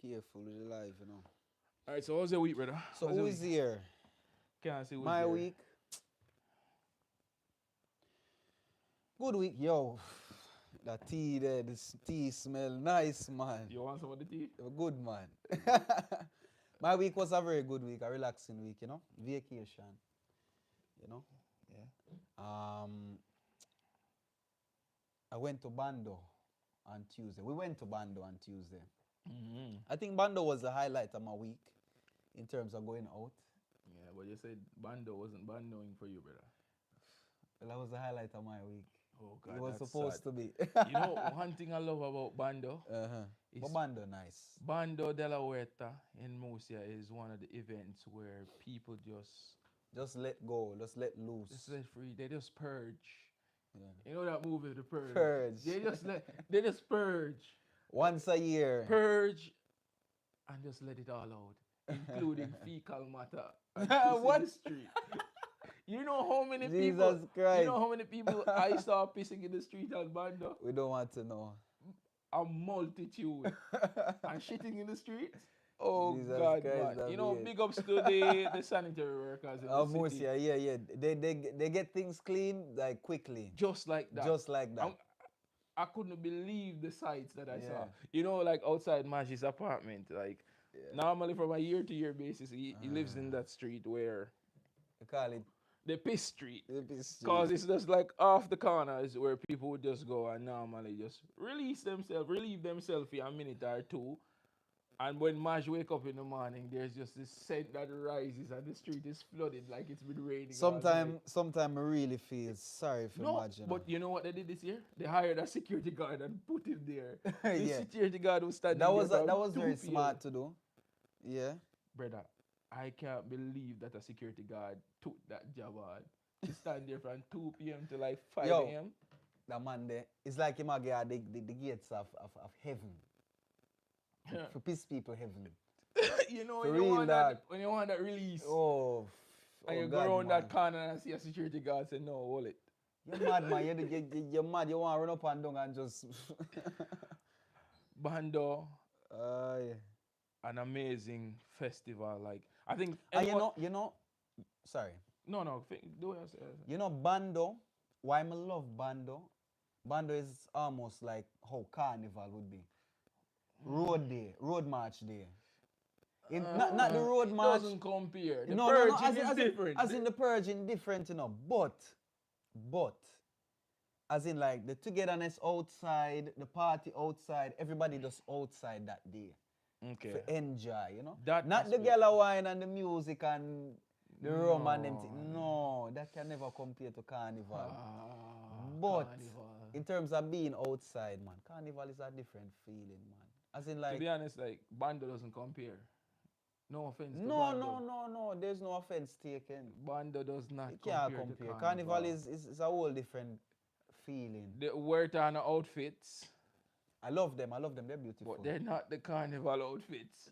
careful with the life, you know. Alright, so how's your week, brother? So How's who your is week? here? Can't see who's My there. week. Good week, yo. That tea there, this tea smell nice, man. You want some of the tea? Good, man. My week was a very good week, a relaxing week, you know. Vacation, you know. Yeah. I went to Bando on Tuesday. We went to Bando on Tuesday. Mm-hmm. I think Bando was the highlight of my week in terms of going out. Yeah, but you said Bando wasn't bandoing for you, brother. Well, that was the highlight of my week. Oh, God, It was that's supposed sad. to be. You know, one thing I love about Bando, But Bando nice. Bando de la Huerta in Murcia is one of the events where people just let go, just let loose. Just let free. They just purge. Yeah. You know that movie, The Purge? Purge. They just purge. Once a year. Purge and just let it all out, including fecal matter and What? in the street. You know how many Jesus people? Christ. You know how many people I saw pissing in the street at Bando? We don't want to know. A multitude. And shitting in the street. Oh Jesus God, Christ, man! You know, David. big ups to the sanitary workers in the city. Murcia, yeah. They get things clean like quickly. Just like that. Just like that. I couldn't believe the sights that I saw. Yeah. You know, like outside Maj's apartment, like normally from a year-to-year basis, he lives in that street where They call it the piss street. the piss street. Because it's just like off the corners where people would just go and normally just relieve themselves for a minute or two. And when Maj wake up in the morning, there's just this scent that rises and the street is flooded like it's been raining. Sometime I really feel sorry for Maj. But you know what they did this year? They hired a security guard and put him there. The Yeah. security guard was standing That was there. that was 2 very p.m. smart to do. Yeah. Brother, I can't believe that a security guard took that job on. To stand there from 2 p.m. to like 5 a.m. That man there, it's like him again the gates of heaven. For peace people heaven. You know, For when you, real, want that, when you want that release, and you go around that corner and see a security guard say, no, hold it. You're mad, man. You're mad. You want to run up and down and just... Bando, yeah. an amazing festival. Like, I think... you know... Sorry. No, do what I say. You know, Bando, why I love Bando? Bando is almost like how Carnival would be. Road day, road march day. Not the road march. Doesn't compare. The No, purging is different. As in the purging different, you know. But, as in like the togetherness outside, the party outside, everybody just outside that day. Okay. To enjoy, you know. That not aspect. the gala wine and the music and the rum and them things. No, that can never compare to Carnival. But Carnival. in terms of being outside, man, Carnival is a different feeling, man. As in like... To be honest, like, Bando doesn't compare. No offense to No, Bando. no. There's no offense taken. Bando does not It can't compare to Carnival is a whole different feeling. The Huertana outfits. I love them. They're beautiful. But they're not the Carnival outfits.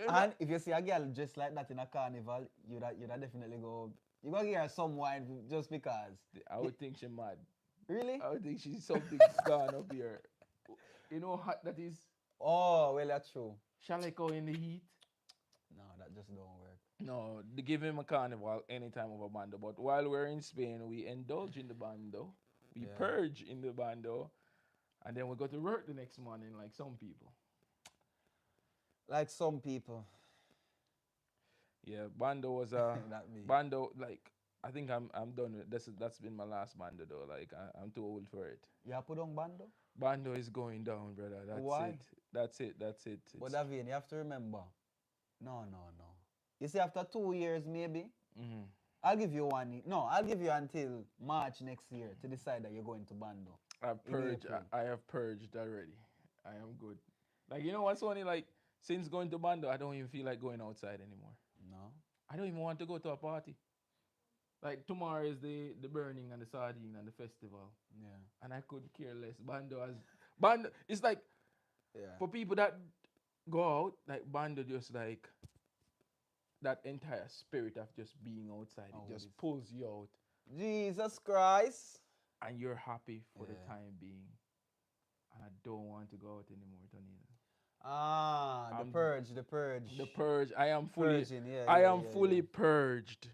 And if you see a girl dressed like that in a Carnival, you'd definitely go... You're going to give her some wine just because. I would think she's mad. Really? I would think she's something gone up here. You know how hot that is? Oh, well, that's true. Shall I go in the heat? No, that just don't work. No, they give him a carnival anytime of a bando. But while we're in Spain, we indulge in the bando. We purge in the bando. And then we go to work the next morning like some people. Like some people. Yeah, bando was a... Not me. Bando, like, I think I'm done with this. That's been my last bando though. Like, I'm too old for it. You have put on Bando? Bando is going down, brother. That's Why? it. That's it. But David, you have to remember. No. You see, after 2 years, maybe, I'll give you 1 year. No, I'll give you until March next year to decide that you're going to Bando. I have purged already. I am good. Like, you know what's funny? Like, since going to Bando, I don't even feel like going outside anymore. No? I don't even want to go to a party. Like, tomorrow is the burning and the sardine and the festival. Yeah. And I could care less. Bando, it's like, for people that go out, like, Bando just like, that entire spirit of just being outside, it just pulls you out. Jesus Christ. And you're happy for the time being. And I don't want to go out anymore, Tonino. The The purge. purge. I am fully. Purging, yeah, I yeah, am yeah, fully yeah. purged.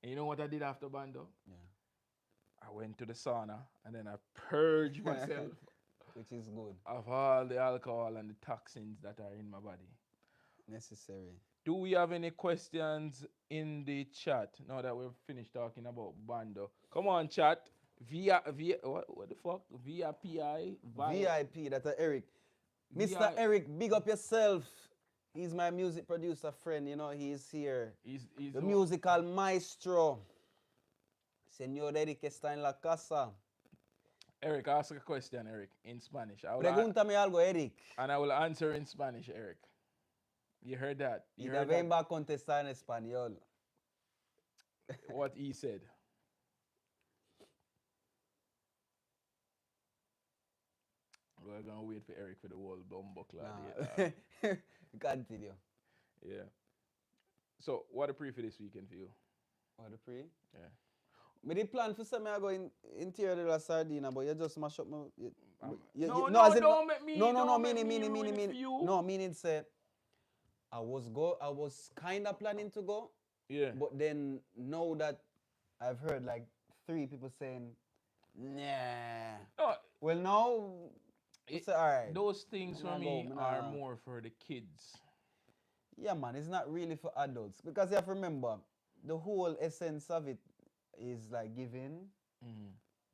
And you know what I did after Bando? Yeah. I went to the sauna and then I purged myself Which is good. of all the alcohol and the toxins that are in my body. Necessary. Do we have any questions in the chat now that we've finished talking about Bando? Come on, chat. Via what the fuck? Via PI via VIP, that's Eric. Mr. VI. Eric, big up yourself. He's my music producer friend, you know, he's here. He's The musical maestro. Señor Eric está en la casa. Eric, ask a question, Eric, in Spanish. Pregúntame algo, Eric. And I will answer in Spanish, Eric. You heard that? Y también va a contestar en español. What he said. We're gonna wait for Eric for the whole bumbuckler. Nah. Continue. Yeah. So, what a pre for this weekend for you? What the pre? Yeah. Me did plan for some I go in interior de la Sardina, but you just mash up my. Don't make me. No, meaning meaning. No, meaning say. I was kind of planning to go. Yeah. But then now that I've heard like 3 people saying, nah. No, Well, now it's all right. those things for me are more for the kids. Yeah, man, it's not really for adults because you have to remember the whole essence of it is like giving.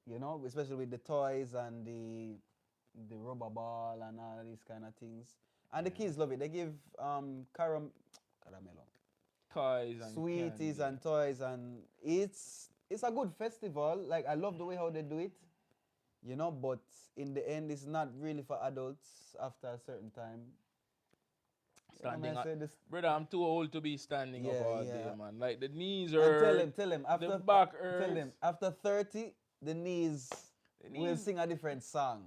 You know, especially with the toys and the rubber ball and all these kind of things. And the kids love it. They give caramelo, Toys and sweeties candy. and toys, and it's a good festival. Like I love the way how they do it, you know. But in the end, it's not really for adults after a certain time. Standing up. This, Brother, I'm too old to be standing up all day, man. Like the knees and hurt. tell him after the back hurts. tell him after 30, the knees will sing a different song.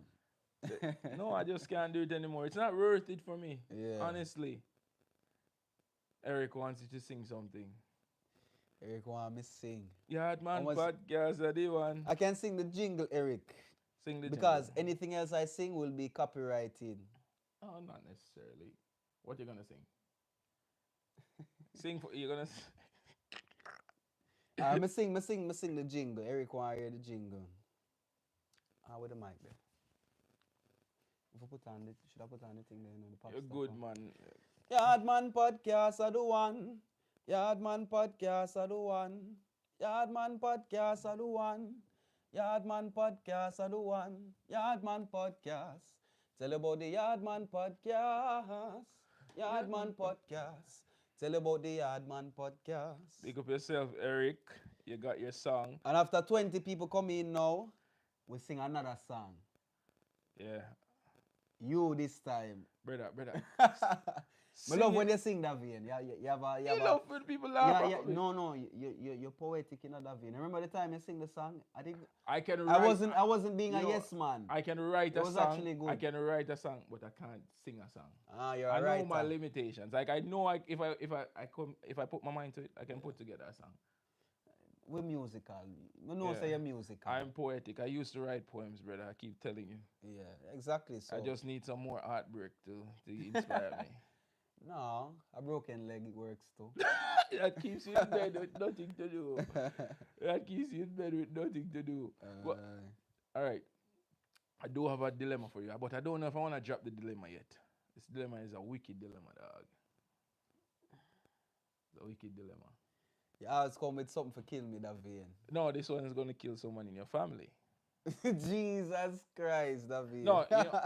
No, I just can't do it anymore. It's not worth it for me. Yeah. Honestly. Eric wants you to sing something. Eric want me sing. YaadMan podcast are the one. I can sing the jingle, Eric. Sing the because jingle. anything else I sing will be copyrighted. Oh, not necessarily. What you gonna sing? You're gonna me sing the jingle. Eric want to hear the jingle. With the mic there. Should I put on the thing there? The pop You're stuff good, on? man. YaadMan podcast are the one. YaadMan podcast are the one. YaadMan podcast are the one. YaadMan podcast are the one. YaadMan podcast. Tell about the YaadMan podcast. YaadMan podcast. Tell about the YaadMan podcast. Pick up yourself, Eric. You got your song. And after 20 people come in now, we sing another song. Yeah. You this time. Brother. I love when you sing that vein. You love when people laugh at me. No, you're poetic in that vein. Remember the time you sing the song? I wasn't being a yes man. I can write a song. Actually good. I can write a song, but I can't sing a song. You're I right. know my limitations. Like I know if I put my mind to it, I can put together a song. We're musical. We know say you're musical. I'm poetic. I used to write poems, brother. I keep telling you. Yeah, exactly. So I just need some more heartbreak to inspire me. No, a broken leg it works too. That keeps you in bed with nothing to do. That keeps you in bed with nothing to do. All right. I do have a dilemma for you, but I don't know if I want to drop the dilemma yet. This dilemma is a wicked dilemma, dog. The wicked dilemma. You always come with something for kill me, that vein. No, this one is going to kill someone in your family. Jesus Christ, that vein. No, you know,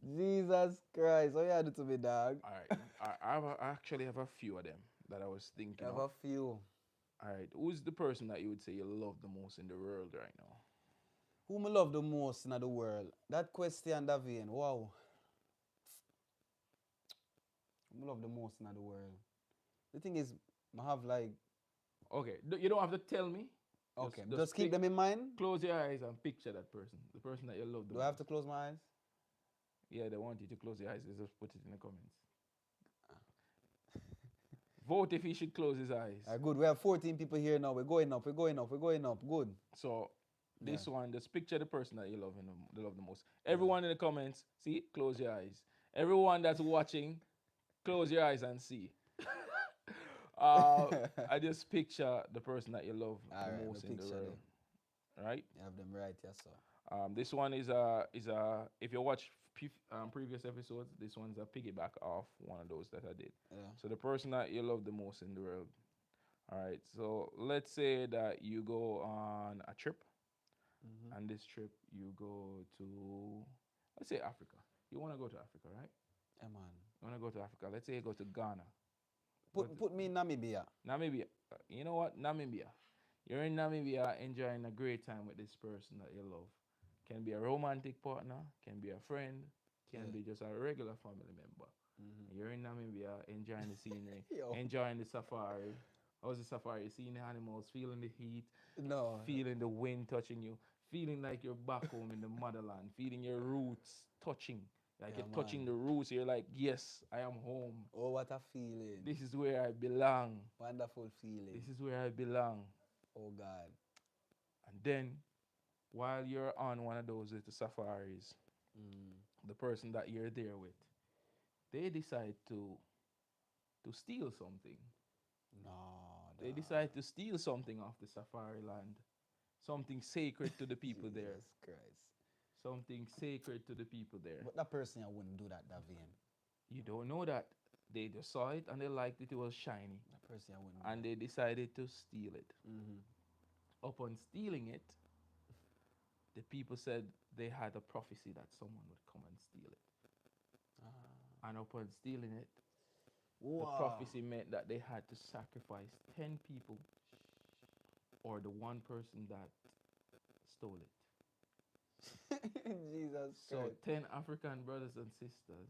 Jesus Christ, what you do to me, dog? All right. I actually have a few of them that I was thinking I have a few. All right. Who's the person that you would say you love the most in the world right now? Whom I love the most in the world? That question, that vein, wow. Whom I love the most in the world? The thing is, I have like... Okay, you don't have to tell me. Okay, just keep them in mind. Close your eyes and picture that person. The person that you love the most. Do I have to close my eyes? Yeah, they want you to close your eyes. Just put it in the comments. Vote if he should close his eyes. Good. We have 14 people here now. We're going up. Good. So, this one, just picture the person that you love the most. Everyone in the comments, see, close your eyes. Everyone that's watching, Close your eyes and see. I just picture the person that you love the Alright, most me in the picture world, right? You have them right, yes, sir. This one is a if you watch previous episodes, this one's a piggyback off one of those that I did. Yeah. So the person that you love the most in the world. All right. So let's say that you go on a trip, and this trip you go to, let's say Africa. You want to go to Africa, right? Yeah, man. You want to go to Africa. Let's say you go to Ghana. Put me in Namibia. Namibia. You know what? Namibia. You're in Namibia enjoying a great time with this person that you love. Can be a romantic partner, can be a friend, can be just a regular family member. You're in Namibia enjoying the scenery, Yo. enjoying the safari. How's the safari? Seeing the animals, feeling the heat, No. feeling the wind touching you, feeling like you're back home in the motherland, feeling your roots touching. Like Yeah, you're touching man. the roots. You're like, yes, I am home. Oh, what a feeling. This is where I belong. Wonderful feeling. This is where I belong. Oh, God. And then, while you're on one of those little safaris, the person that you're there with, they decide to steal something. No. They decide to steal something off the safari land. Something sacred to the people there. Jesus Christ. Something sacred to the people there. But that person I wouldn't do that, Davian. You don't know that. They just saw it and they liked it. It was shiny. That person I wouldn't And they decided to steal it. Mm-hmm. Upon stealing it, the people said they had a prophecy that someone would come and steal it. And upon stealing it, the prophecy meant that they had to sacrifice 10 people or the one person that stole it. Jesus So Christ. 10 African brothers and sisters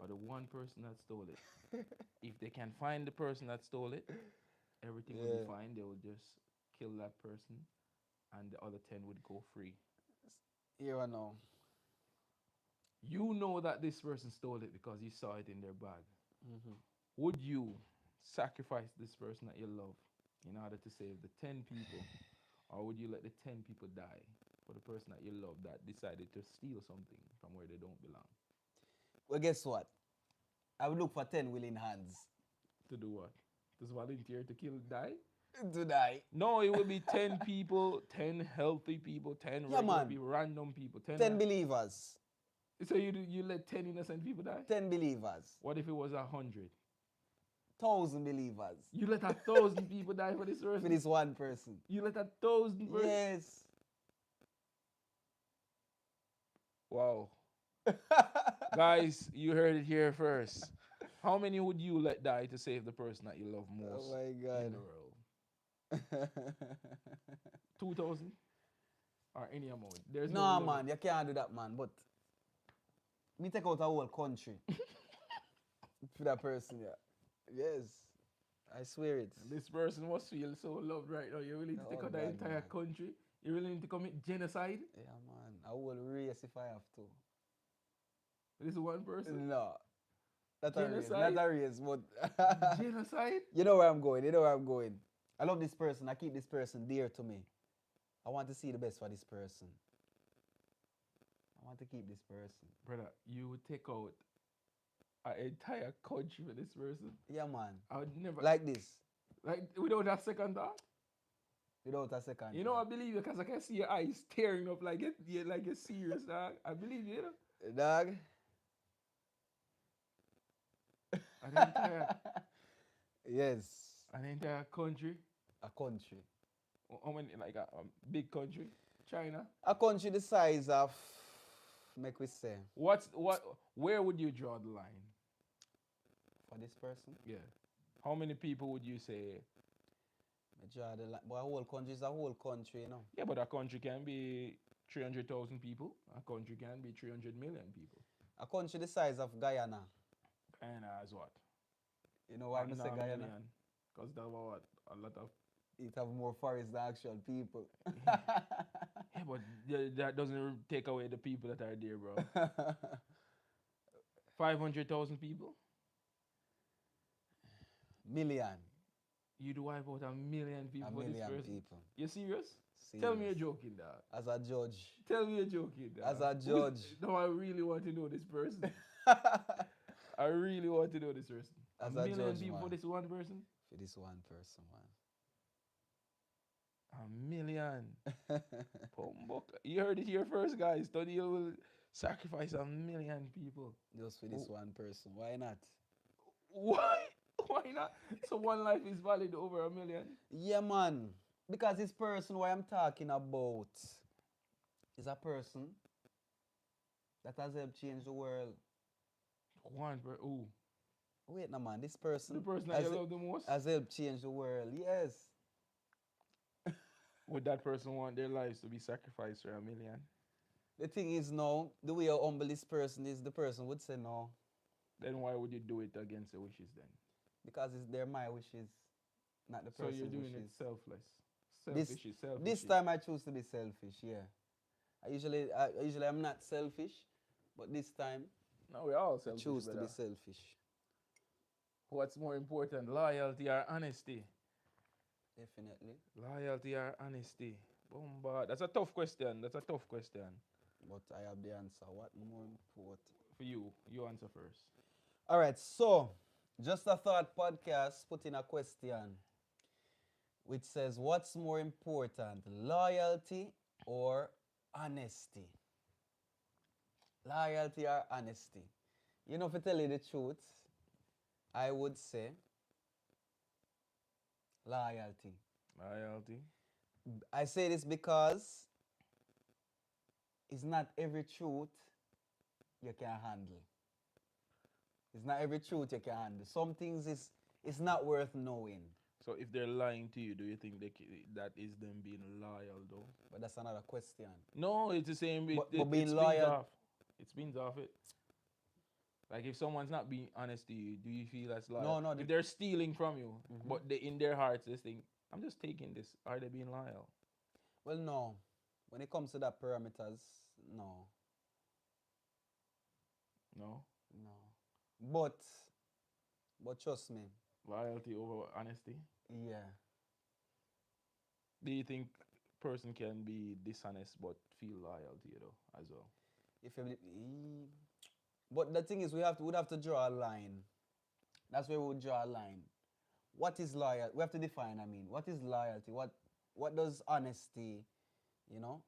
or the one person that stole it. If they can find the person that stole it, everything will be fine. They will just kill that person and the other 10 would go free. Here I know. You know that this person stole it because you saw it in their bag. Would you sacrifice this person that you love in order to save the 10 people? Or would you let the 10 people die for the person that you love that decided to steal something from where they don't belong? Well, guess what? I would look for 10 willing hands. To do what? To volunteer to kill, die? To die. No, it would be 10 people, 10 healthy people, 10 regular people, random people. 10 believers. So you let 10 innocent people die? 10 believers. What if it was 100? 1,000 believers. You let 1,000 people die for this person? For this one person. You let 1,000 person? Yes. Wow. Guys, you heard it here first. How many would you let die to save the person that you love most Oh my God. in the world? 2,000? Or any amount? There's no, no man, you can't do that, man. But me take out a whole country for that person, yeah. Yes. I swear it. This person must feel so loved right now. You're willing to take out the entire country? You're willing to commit genocide? Yeah, man. I will race if I have to. This one person? No. Not Genocide? a race, but Genocide? You know where I'm going. You know where I'm going. I love this person. I keep this person dear to me. I want to see the best for this person. I want to keep this person. Brother, you would take out an entire country for this person? Yeah, man. I would never. Like this. Like without a second thought? Without a second. You know, I believe you because I can see your eyes tearing up like you're serious, dog. I believe you, you know? Dog. An entire, yes. an entire country. A country. How many? Like a big country? China? A country the size of, make we say. Where would you draw the line? For this person? Yeah. How many people would you say? I draw the line. But a whole country is a whole country, you know. Yeah, but a country can be 300,000 people. A country can be 300 million people. A country the size of Guyana. Guyana is what? You know why I say Guyana? Because there were what? A lot of... It have more forests than actual people. Yeah, but that doesn't take away the people that are there, bro. 500,000 people? Million. You do wipe out 1 million people for this person? People. You serious? Serious. Tell me you're joking, dog. As a judge. Tell me you're joking, dog. As a judge. No, I really want to know this person. I really want to know this person. As a a million judge, people man. for this one person? For this one person, man. A million. Pumbuck. You heard it here first, guys. Study will sacrifice a million people. Just for this one person. Why not? Why? Why not? So one life is valid over a million? Yeah, man. Because this person what I'm talking about is a person that has helped change the world. Ooh. Wait, no, man. This person The person that you love the most? has helped change the world. Yes. Would that person want their lives to be sacrificed for a million? The thing is now, the way how humble this person is, the person would say no. Then why would you do it against your wishes then? Because they're my wishes, not the person's So you're doing wishes. it selfless. Selfish is selfish. This time I choose to be selfish, yeah. I usually I'm not selfish, but this time No, we're all I selfish. choose to brother. be selfish. What's more important, loyalty or honesty? Definitely. Loyalty or honesty? Bomba. That's a tough question. But I have the answer. What more important? For you, you answer first. All right, so Just a Thought podcast put in a question which says, what's more important, loyalty or honesty? Loyalty or honesty? You know, to tell you the truth, I would say loyalty. Loyalty. I say this because it's not every truth you can handle. It's not every truth you can handle. Some things it's not worth knowing. So if they're lying to you, do you think that is them being loyal though? But that's another question. No, it's the same. But being it spins loyal- off. It spins off it. Like if someone's not being honest to you, do you feel that's loyal? No, If they're stealing from you, Mhm. but in their hearts they think, I'm just taking this. Are they being loyal? Well, no. When it comes to that parameters, no. No. But trust me, Loyalty over honesty. yeah. Do you think person can be dishonest but feel loyal to you though as well? If you, but the thing is, we'd have to draw a line. That's where we would draw a line. What is loyal? We have to define. I mean, what is loyalty? What does honesty, you know?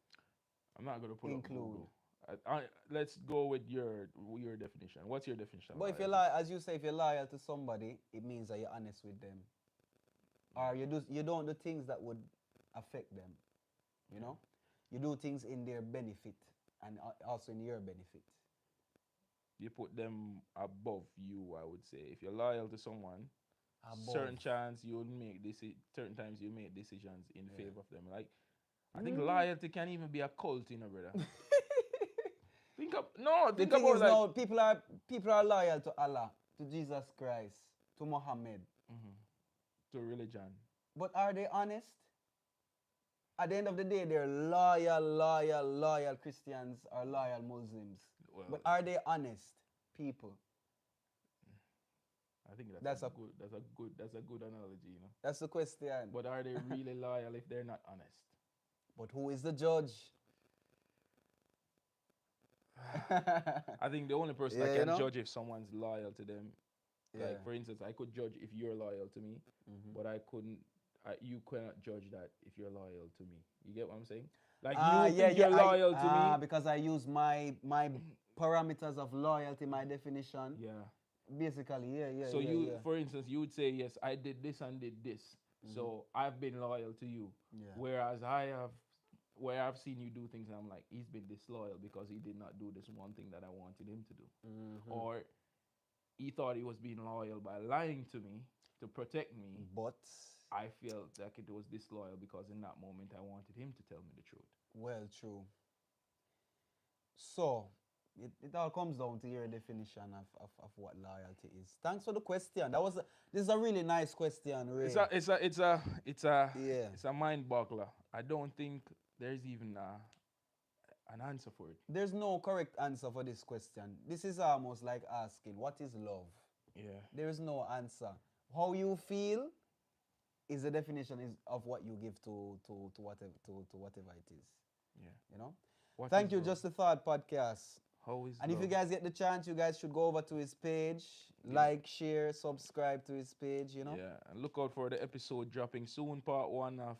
I'm not gonna put up Include. Google. Let's go with your definition. What's your definition? of But if you loyalty? lie, as you say, if you're loyal to somebody, it means that you're honest with them, or you don't do things that would affect them. You know, you do things in their benefit and also in your benefit. You put them above you, I would say. If you're loyal to someone, Above. certain chance you would make certain times you make decisions in Yeah. favor of them. Like I think loyalty can even be a cult, you know, brother. think The thing about is like now people are loyal to Allah, to Jesus Christ, to Muhammad. to religion. But are they honest? At the end of the day, they're loyal Christians or loyal Muslims. Well, But are they honest people? I think that's that's a- a good analogy, you know. That's the question. But are they really loyal if they're not honest? But who is the judge? I think the only person Yeah, that you can know? judge if someone's loyal to them, Yeah. like for instance, I could judge if you're loyal to me, Mhm. but you cannot judge that if you're loyal to me. You get what I'm saying? Like Ah, you think you're loyal to me. because I use my parameters of loyalty, my definition. Yeah. Basically, yeah. So yeah. for instance, you would say, yes, I did this and did this. So I've been loyal to you. Yeah. Whereas where I've seen you do things, and I'm like, he's been disloyal because he did not do this one thing that I wanted him to do. Mhm. Or he thought he was being loyal by lying to me to protect me. But I felt like it was disloyal because in that moment I wanted him to tell me the truth. well, true. So it all comes down to your definition of what loyalty is. Thanks for the question. This is a really nice question, Ray. It's a mind boggler. I don't think there's even an answer for it. There's no correct answer for this question. This is almost like asking, what is love? Yeah. There is no answer. How you feel is the definition of what you give to whatever it is. Yeah. You know? What Thank is you, love? Just a Thought podcast. How is And if you love? guys get the chance, you guys should go over to his page, Yeah. like, share, subscribe to his page, you know? Yeah, and look out for the episode dropping soon, part one of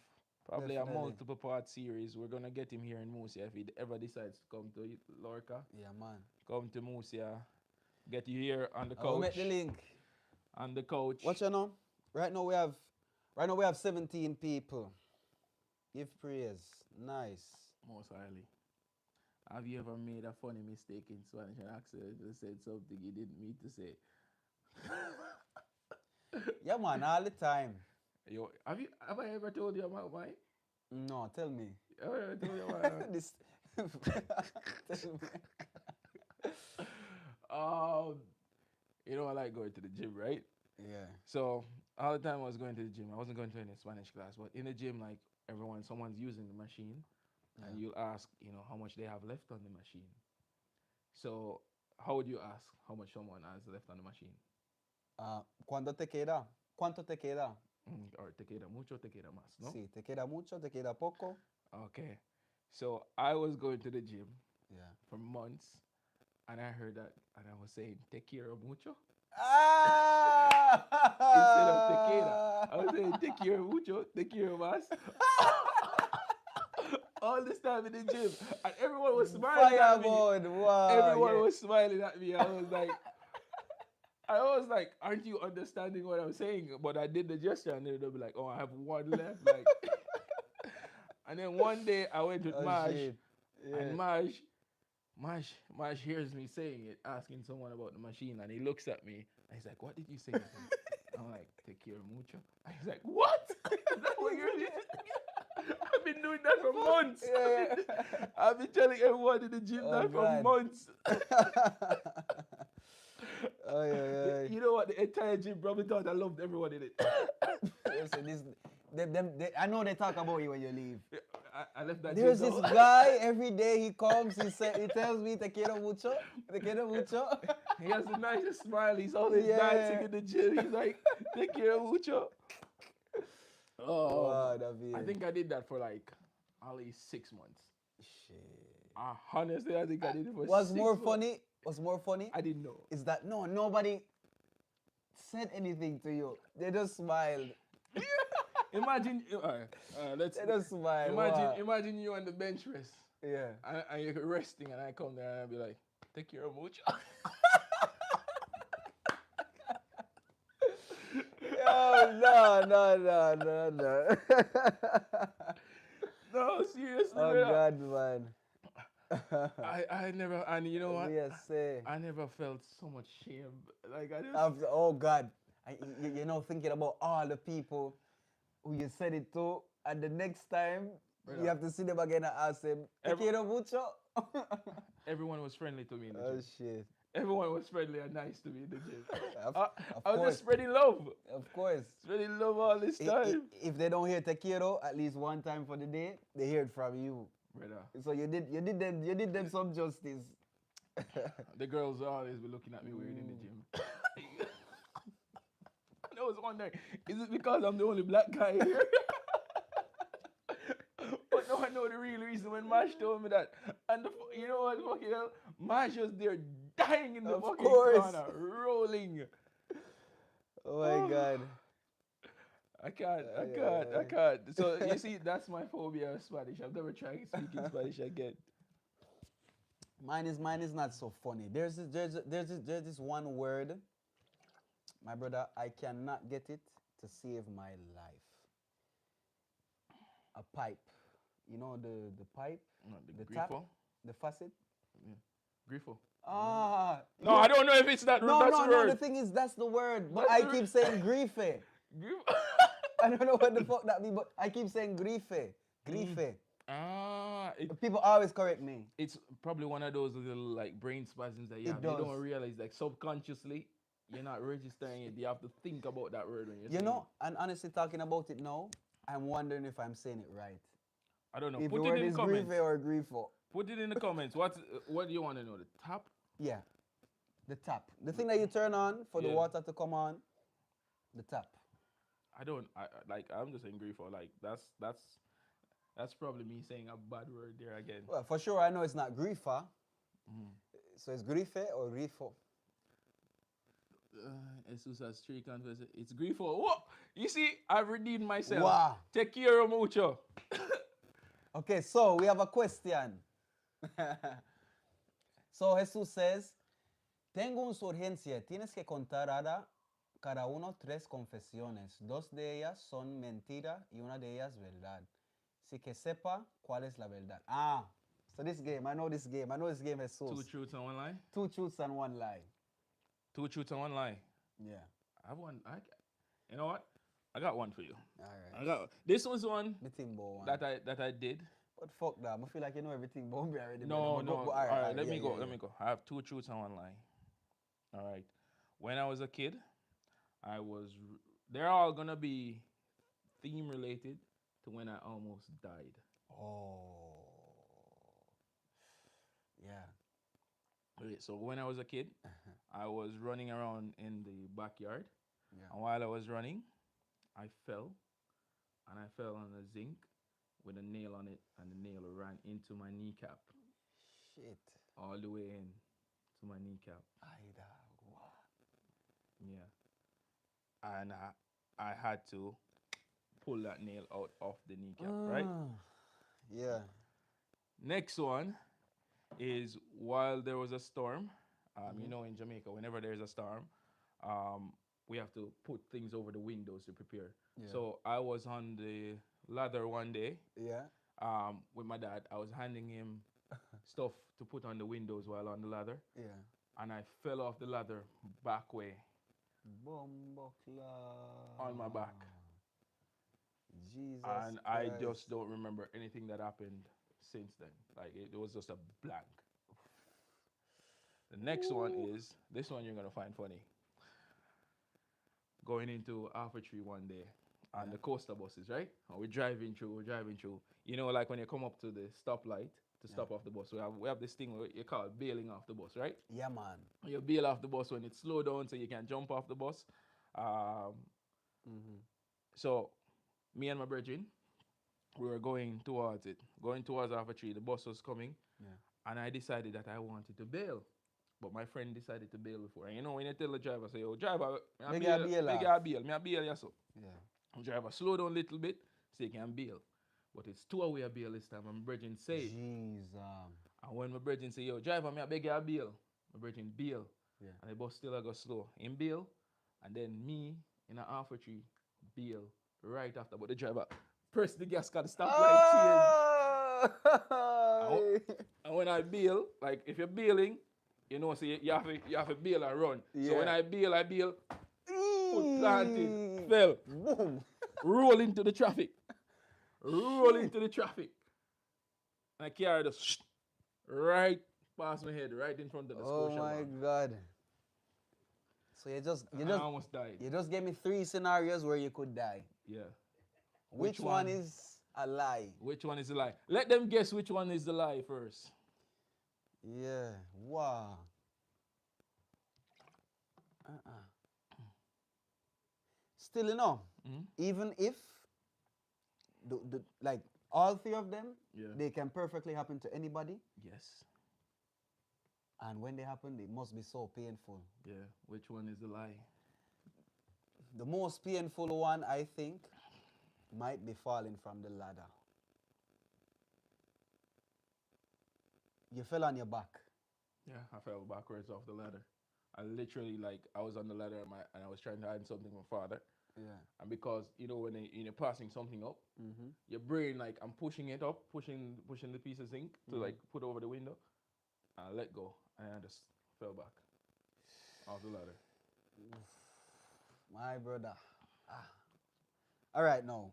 probably a Definitely. multiple part series. We're gonna get him here in Murcia if he ever decides to come to Lorca. Yeah, man. Come to Murcia, get you here on the I'll couch. make the link. On the couch. Watch you know. Right now we have 17 people. Give praise. Nice. Most highly. Have you ever made a funny mistake in Spanish and accidentally said something you didn't mean to say? Yeah, man, all the time. Yo, have I ever told you about mine? No, tell me. Have I ever told you about This. Tell me. You know I like going to the gym, right? Yeah. So all the time I was going to the gym, I wasn't going to any Spanish class, but in the gym, like someone's using the machine, and you'll ask, how much they have left on the machine. So how would you ask how much someone has left on the machine? ¿Cuánto te queda? ¿Cuánto te queda? Or te queda mucho, te queda más, no? Sí, te queda mucho, te queda poco. Okay. So I was going to the gym Yeah. for months, and I heard that, and I was saying, te quiero mucho. Ah! Instead of te queda, I was saying, te quiero mucho, te quiero más. All this time in the gym, and everyone was smiling at me. Wow, Everyone yeah. was smiling at me. I was like, aren't you understanding what I'm saying? But I did the gesture, and they'll be like, oh, I have one left. Like, and then one day I went with Maj, shit. Yeah. and Maj hears me saying it, asking someone about the machine, and he looks at me, and he's like, what did you say? I'm like, te quiero mucho. And he's like, what? That's what you're doing? I've been doing that for months. Yeah. I've been telling everyone in the gym that for God. months. Oh, yeah. You know what? The entire gym probably thought I loved everyone in it. Listen, I know they talk about you when you leave. I left that There's gym. this guy, every day he comes, he tells me, te quiero mucho, te quiero mucho. He has the nicest smile. He's always dancing in the gym. He's like, te quiero mucho. Oh, Wow, David. I think I did that for like at least 6 months. Shit. Honestly, I think I did it for What's 6 more months. funny? What's more funny? I didn't know. Is that nobody said anything to you. They just smiled. Imagine, let's They just smiled. imagine you on the bench rest. Yeah. And you're resting, and I come there and I'll be like, te quiero mucho. Oh, no. No, seriously. Oh, man. God, man. I never, and you know what? Yes, say. I never felt so much shame. Like I just, Oh, God. Thinking about all the people who you said it to, and the next time you have to see them again and ask them, te quiero mucho. everyone was friendly to me in the Oh, gym. shit. Everyone was friendly and nice to me in the gym. Of I was course. just spreading love. Of course. Spreading love all this time. If they don't hear te quiero at least one time for the day, they hear it from you. Brother. So you did them some justice. The girls always be looking at me weird in the gym. And I was wondering, is it because I'm the only black guy here? But no, I know the real reason when Mash told me that. And you know what, fucking hell? Mash was there dying in the Of fucking course. corner, rolling. Oh my God. I can't. So you see, that's my phobia of Spanish. I've never tried speaking Spanish again. Mine is not so funny. There's this one word, my brother, I cannot get it to save my life. A pipe. You know the pipe? No, the tap? grifo? The faucet? Grifo. Ah. No, I don't know if it's that No, that's no, the no, word. the thing is that's the word. But That's I the keep saying grife. Grifo. I don't know what the fuck that means, but I keep saying grife. Grife. People always correct me. It's probably one of those little like brain spasms that you It have. You does. don't realize, like subconsciously, you're not registering it. You have to think about that word when you're You saying know, and honestly talking about it now, I'm wondering if I'm saying it right. it. I don't know. If Put the it word in is the comments. grife or grifo. Put it in the comments. What do you want to know? The tap? Yeah. The tap. The thing that you turn on for the Yeah. water to come on. The tap. I'm just saying grifo. Like that's probably me saying a bad word there again. Well, for sure, I know it's not grifa. So it's grife or grifo? Jesus has three confessions. It's grifo. What? You see, I've redeemed myself. Wow. Take care of mucho. Okay, so we have a question. So Jesús says, tengo una urgencia. Tienes que contar cada uno 3 confesiones. 2 de ellas son mentira y una de ellas verdad. Así que sepa cuál es la verdad. Ah, so this game, I know this game. I know this game, Jesús. 2 truths and 1 lie. 2 truths and 1 lie. 2 truths and 1 lie. Yeah. I have one. You know what? I got one for you. All right. I got this one's one The thing about one. that I did. But fuck that. I feel like you know everything about me already. No. All right, Let me go. Let me go. I have 2 truths and 1 lie. All right. When I was a kid, they're all gonna be theme related to when I almost died. Oh. Yeah. Okay, so when I was a kid, I was running around in the backyard. Yeah. And while I was running, I fell. And I fell on a zinc with a nail on it, and the nail ran into my kneecap. Shit. All the way in to my kneecap. Aida. Wow. Yeah. And I had to pull that nail out of the kneecap, right? Yeah. Next one is while there was a storm, you know, in Jamaica, whenever there's a storm, we have to put things over the windows to prepare. Yeah. So I was on the ladder one day Yeah. with my dad. I was handing him stuff to put on the windows while on the ladder, Yeah. and I fell off the ladder back way on my back. Jesus And Christ. I just don't remember anything that happened since then. Like it was just a blank. The next one is this one you're gonna find funny. Going into Alpha Tree one day on the coaster buses, right? And we're driving through. You know, like when you come up to the stoplight to stop off the bus, we have this thing where you call it bailing off the bus, right? Yeah, man. You bail off the bus when it's slow down so you can jump off the bus. So me and my brethren, we were going towards Alpha Tree. The bus was coming, and I decided that I wanted to bail. But my friend decided to bail before. And you know, when you tell the driver, say, yo, driver, me a bail, yeah, so. Yeah. The driver, slow down a little bit so you can bail. But it's 2-way bail this time, and my brethren say. Jesus. And when my brethren say, yo, driver, me a beg you a bail, my brethren bail. Yeah. And the bus still go slow. In bail, and then me in a Alpha Tree bail right after. But the driver press the gas, got the stoplight change. And when I bail, like if you're bailing, you know, so you have to bail and run. Yeah. So when I bail, foot planted, fell, Boom. roll into the traffic. And I carried us right past my head, right in front of the Scotia. Oh my God. So I almost died. You just gave me 3 scenarios where you could die. Yeah. Which one is a lie? Which one is the lie? Let them guess which one is the lie first. Yeah. Wow. Still, you know, even if like all 3 of them, they can perfectly happen to anybody. Yes. And when they happen, it must be so painful. Yeah. Which one is the lie? The most painful one, I think, might be falling from the ladder. You fell on your back. Yeah, I fell backwards off the ladder. I literally, I was on the ladder and I was trying to hide something from my father. Yeah. And because, you know, when you're passing something up, your brain, I'm pushing it up, pushing the piece of zinc to, put over the window. I let go and I just fell back off the ladder. My brother. All right, now.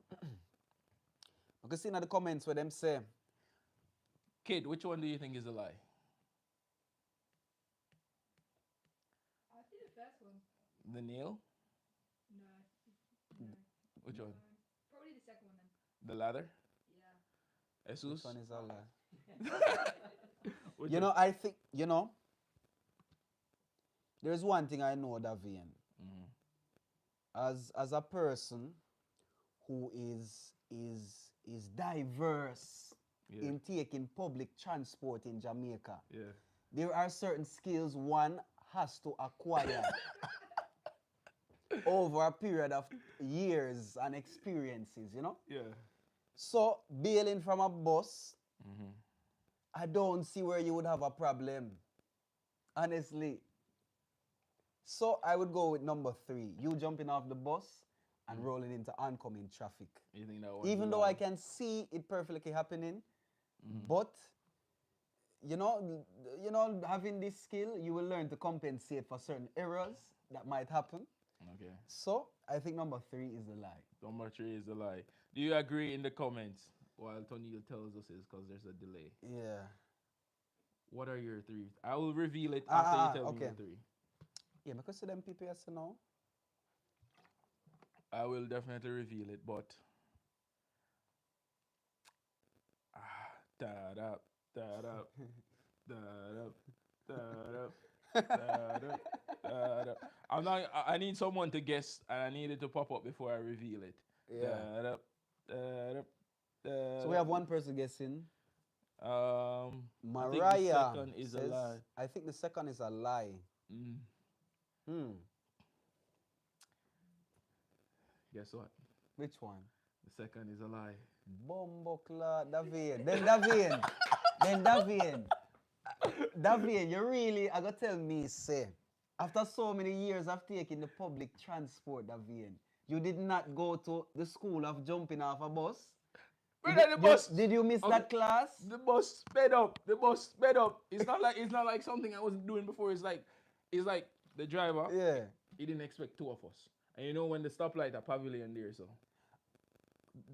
You can see in the comments where them say, Kid, which one do you think is a lie? I think the first one. The nail? No. Which one? Probably the second one then. The ladder? Yeah. Jesus? which one is a lie? You know, I think, there's one thing I know, Davian. As a person who is diverse in taking public transport in Jamaica. Yeah. there are certain skills one has to acquire over a period of years and experiences, you know? Yeah. So, bailing from a bus, Mm-hmm. I don't see where you would have a problem. Honestly. So, I would go with number 3. You jumping off the bus and rolling into oncoming traffic. You think that one's Even a though lie? I can see it perfectly happening, Mhm. but having this skill, you will learn to compensate for certain errors that might happen. Okay. So, I think number 3 is the lie. Number 3 is a lie. Do you agree in the comments while Tonil tells us this because there's a delay? Yeah. What are your 3? I will reveal it after you tell me okay. your 3. Yeah, because to them people yes to know. I will definitely reveal it, but da-da, da-da, da-da, da-da, da-da, da-da. I need someone to guess, and I need it to pop up before I reveal it. Yeah. Da-da, da-da, da-da. So we have one person guessing. I think the Mariah second is a says, lie. I think the second is a lie. Mm. Guess what? Which one? The second is a lie. Bombokla Davian. Then Davian. Then Davian. Davian, you really are going to tell me, say, after so many years of taking the public transport, Davian, you did not go to the school of jumping off a bus? Did you miss that class? The bus sped up. The bus sped up. It's not like something I wasn't doing before. It's like the driver. Yeah. He didn't expect 2 of us. And you know when the stoplight a pavilion there, so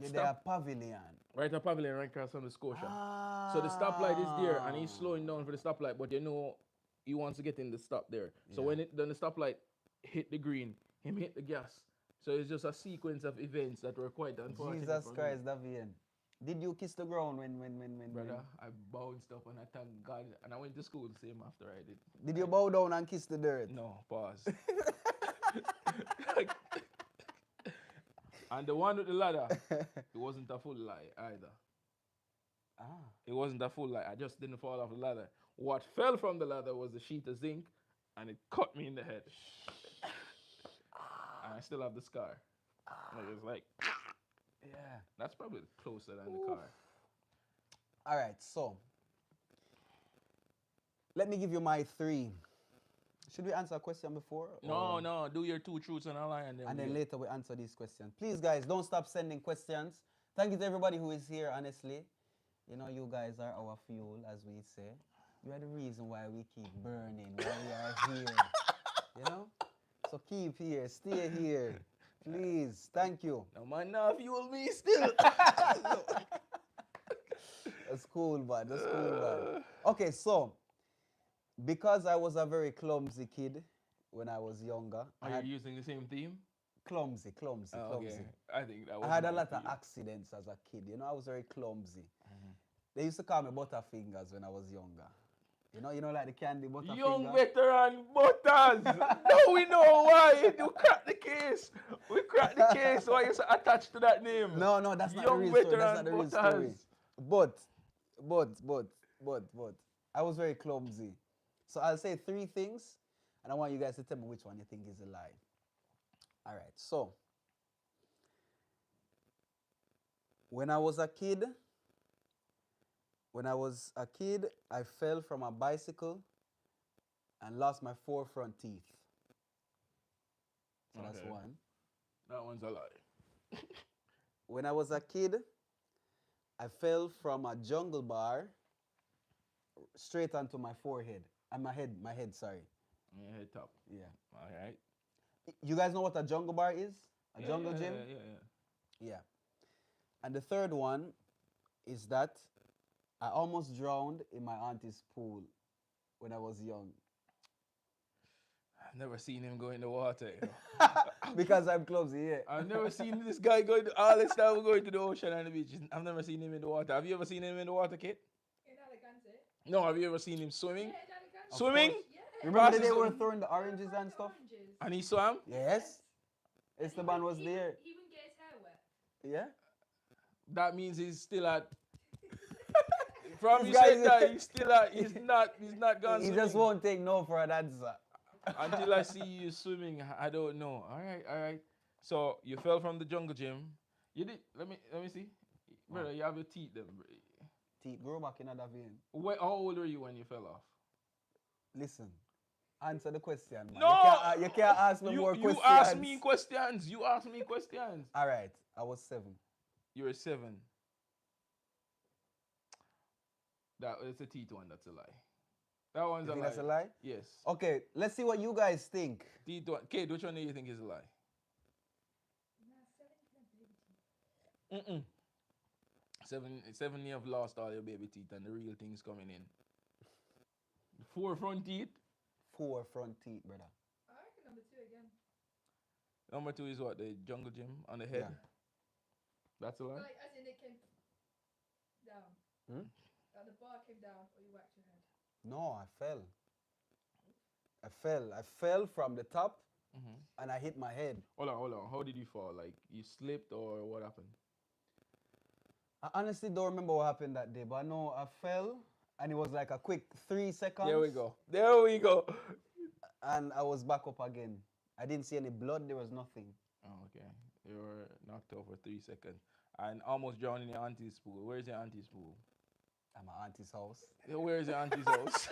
They are pavilion. right a pavilion right across from the Scotia. Ah. So the stoplight is there and he's slowing down for the stoplight, but you know he wants to get in the stop there. So when the stoplight hit the green, him hit the gas. So it's just a sequence of events that were quite unfortunate. Jesus for me. Christ, Davian. Did you kiss the ground when Brother, I bounced up and I thank God. And I went to school the same after I did. Did you bow down and kiss the dirt? No, pause. And the one with the ladder, it wasn't a full lie either. It wasn't a full lie. I just didn't fall off the ladder. What fell from the ladder was a sheet of zinc and it cut me in the head. And I still have the scar. Like, it's like, Yeah. that's probably closer than the car. All right, so let me give you my 3. Should we answer a question before? No, do your 2 truths and a lie and then And then later we answer these questions. Please, guys, don't stop sending questions. Thank you to everybody who is here, honestly. You know, you guys are our fuel, as we say. You are the reason why we keep burning, why we are here. You know? So keep here, stay here. Please, thank you. No man, now fuel me still. That's cool, bud. That's cool, bud. Okay, so because I was a very clumsy kid when I was younger. Are you using the same theme? Clumsy. Okay. I think that was I had a lot of accidents as a kid. You know, I was very clumsy. They used to call me Butterfingers when I was younger. You know, like the candy Butterfingers. Young veteran Butters. Now we know why you cracked the case. We cracked the case. Why you so attached to that name? No, that's not the Young real story. That's veteran not the real story. Butters. But I was very clumsy. So I'll say 3 things, and I want you guys to tell me which one you think is a lie. All right. So when I was a kid, I fell from a bicycle and lost my 4 front teeth. So that's Okay. 1. That one's a lie. When I was a kid, I fell from a jungle bar straight onto my forehead. And my head, sorry. On your head top. Yeah. All right. You guys know what a jungle bar is? A jungle gym? Yeah. Yeah. And the 3rd one is that I almost drowned in my auntie's pool when I was young. I've never seen him go in the water. You know? Because I'm clumsy, yeah. I've never seen this guy going to all this time going to the ocean and the beach. I've never seen him in the water. Have you ever seen him in the water, Kit? In Alicante. No, have you ever seen him swimming? Yeah, in Alicante. Of Swimming? course. Yeah. Remember Process they were of- throwing the oranges and stuff? Oranges. And he swam? Yes. Esteban was there. He wouldn't get his hair wet. Yeah. That means he's still at From This you guy said is- that he's not gone He swimming. just won't take no for an answer. Until I see you swimming, I don't know. All right. So you fell from the jungle gym. You did. Let me see, brother. You have your teeth then. Teeth grow back in another vein. How old were you when you fell off? Listen, answer the question, man. No! You can't ask me more You questions. ask me questions. You ask me questions. All right, I was 7. You were 7. That it's a teeth one. That's a lie. That one's You a think lie. that's a lie? Yes. Okay, let's see what you guys think. Teeth one. Kate, which one do you think is a lie? Nah, 7 baby teeth. 7 you have lost all your baby teeth and the real thing's coming in. 4 front teeth. 4 front teeth, brother. I reckon number 2 again. Number 2 is what? The jungle gym on the head. Yeah. That's a lie. Like, as in it came down. Hmm? The bar came down, or you whacked your head. No, I fell. I fell from the top Mm-hmm. and I hit my head. Hold on. How did you fall? Like you slipped or what happened? I honestly don't remember what happened that day, but I know I fell and it was like a quick 3 seconds. There we go. And I was back up again. I didn't see any blood, there was nothing. Oh, okay. You were knocked out for 3 seconds and almost drowned in your auntie's pool. Where's your auntie's pool? At my auntie's house. Where's your auntie's house?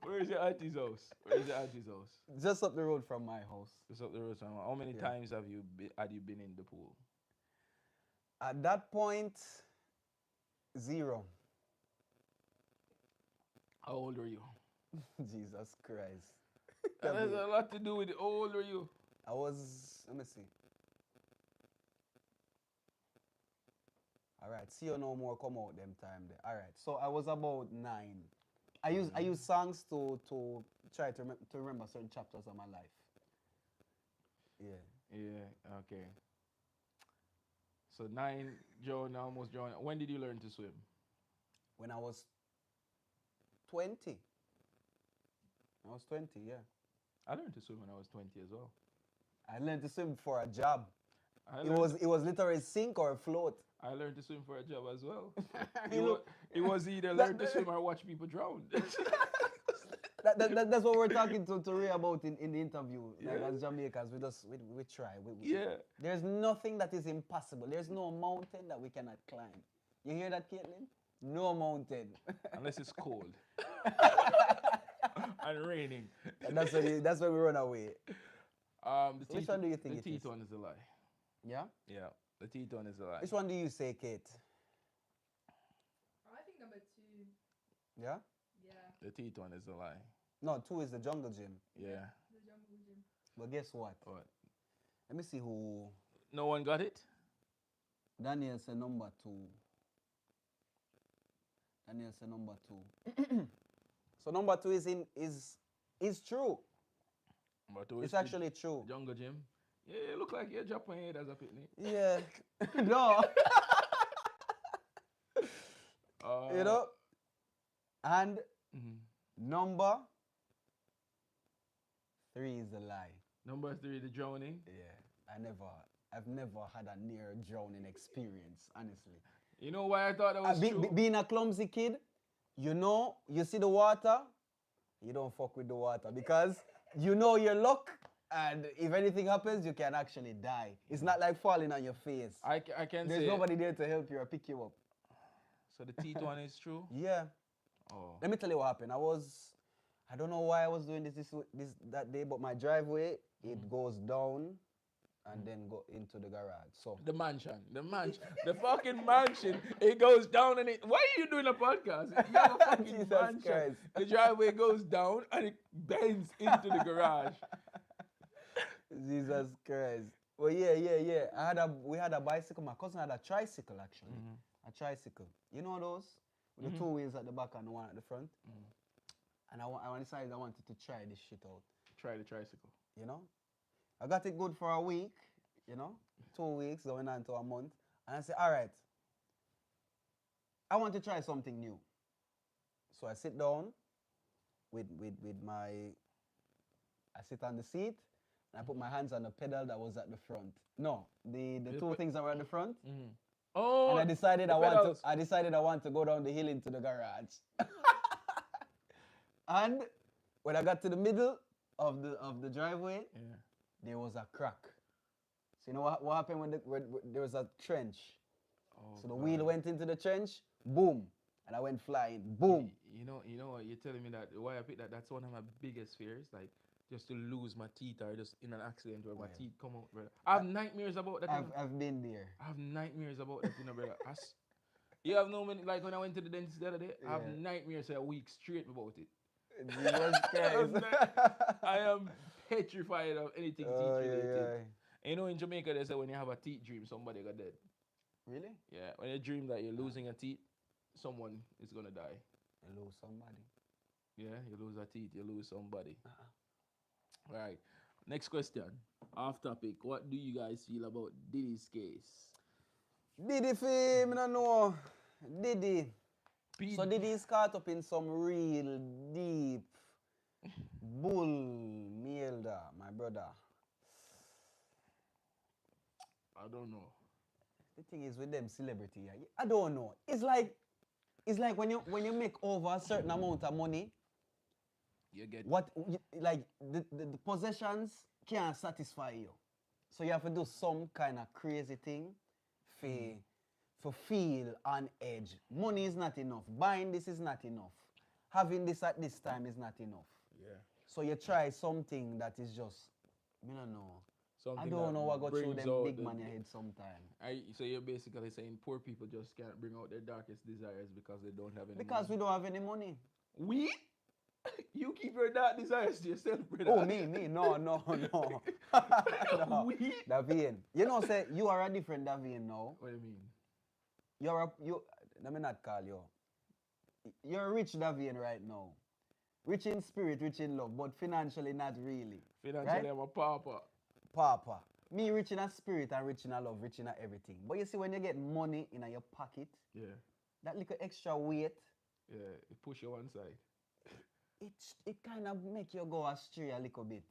Where's your auntie's house? Just up the road from my house. Just up the road. How many times had you been in the pool? At that point, 0. How old were you? Jesus Christ. That has a lot to do with it. How old were you? I was, let me see. All right, see you no more come out them time there. All right, so I was about 9. I use songs to try to remember certain chapters of my life. Yeah. Yeah, okay. So 9, almost John. When did you learn to swim? When I was 20. I was 20, yeah. I learned to swim when I was 20 as well. I learned to swim for a job. I It learned, was literally sink or float. I learned to swim for a job as well. You it was either learn to swim or watch people drown. That's what we're talking to Ray about in the interview. Like Yeah. as Jamaicans, we try. Yeah. There's nothing that is impossible. There's no mountain that we cannot climb. You hear that, Caitlin? No mountain. Unless it's cold. And raining. And that's when we run away. Which one do you think the it teeth is? one is a lie. Yeah? Yeah, the teeth one is a lie. Which one do you say, Kate? I think number 2. Yeah? Yeah. The teeth one is a lie. No, 2 is the jungle gym. Yeah. The jungle gym. But guess what? What? Let me see who. No one got it? Daniel said number 2. Daniel said number 2. So number 2 is true. Number 2 It's is actually true. jungle gym. Yeah, you look like you're dropping head as a picnic. Yeah. No. You know? And Mhm. number 3 is a lie. Number 3, the drowning. Yeah. I've never had a near drowning experience, honestly. You know why I thought that was true? Being a clumsy kid, you see the water, you don't fuck with the water because you know your luck, and if anything happens, you can actually die. It's not like falling on your face. I can There's say. nobody there to help you or pick you up. So the teeth one is true? Yeah. Oh. Let me tell you what happened. I don't know why I was doing this that day, but my driveway, it goes down and then go into the garage. So The mansion. The fucking mansion. It goes down and why are you doing a podcast? You have a fucking Jesus mansion. Christ. The driveway goes down and it bends into the garage. Jesus Christ. Well, yeah. We had a bicycle. My cousin had a tricycle, actually. A tricycle. You know those? With the 2 wheels at the back and the one at the front? And I decided I wanted to try this shit out. Try the tricycle. You know? I got it good for a week, 2 weeks, going on to a month. And I said, all right, I want to try something new. So I sit down with I sit on the seat, and I put my hands on the pedal that was at the front. No, the two things that were at the front, Oh, And I decided the pedals. I decided I want to go down the hill into the garage. And when I got to the middle of the driveway, Yeah. there was a crack. So you know what happened when there was a trench? Oh, So the God. wheel went into the trench, boom, and I went flying, boom. You know what? You're telling me that why I picked that. That's one of my biggest fears, like just to lose my teeth or just in an accident where my teeth come out, brother. I have nightmares about that. I've been there. I have nightmares about that, brother. You have no many, like when I went to the dentist the other day, I have Yeah. nightmares a week straight about it. Jesus Christ. I am petrified of anything teeth Oh, related. yeah. And you know, in Jamaica, they say when you have a teeth dream, somebody got dead. Really? Yeah, when you dream that you're losing a teeth, someone is gonna die. You lose somebody. Yeah, you lose a teeth, you lose somebody. All right. Next question. Off topic. What do you guys feel about Diddy's case? Diddy fame, I don't know. Diddy. P- So Diddy is caught up in some real deep bull mielda, my brother. I don't know. The thing is with them celebrity, I don't know. It's like when you make over a certain amount of money, You get the possessions can't satisfy you. So you have to do some kind of crazy thing for feel on edge. Money is not enough. Buying this is not enough. Having this at this time is not enough. yeah. So you try something that is just, I don't know. Something I don't that know what got through brings them out big the- man your head sometime. So you're basically saying poor people just can't bring out their darkest desires because they don't have any Because money. we don't have any money. We? You keep your dark desires to yourself, brother. Oh, me. No. No. We? Davian. You know, say, you are a different Davian now. What do you mean? Let me not call you. You're a rich Davian right now. Rich in spirit, rich in love, but financially not really. Financially, Right? I'm a pauper. Papa. Me rich in a spirit and rich in a love, rich in a everything. But you see, when you get money in your pocket, Yeah. that little extra weight, Yeah. It push you one side. it kind of make you go astray a little bit.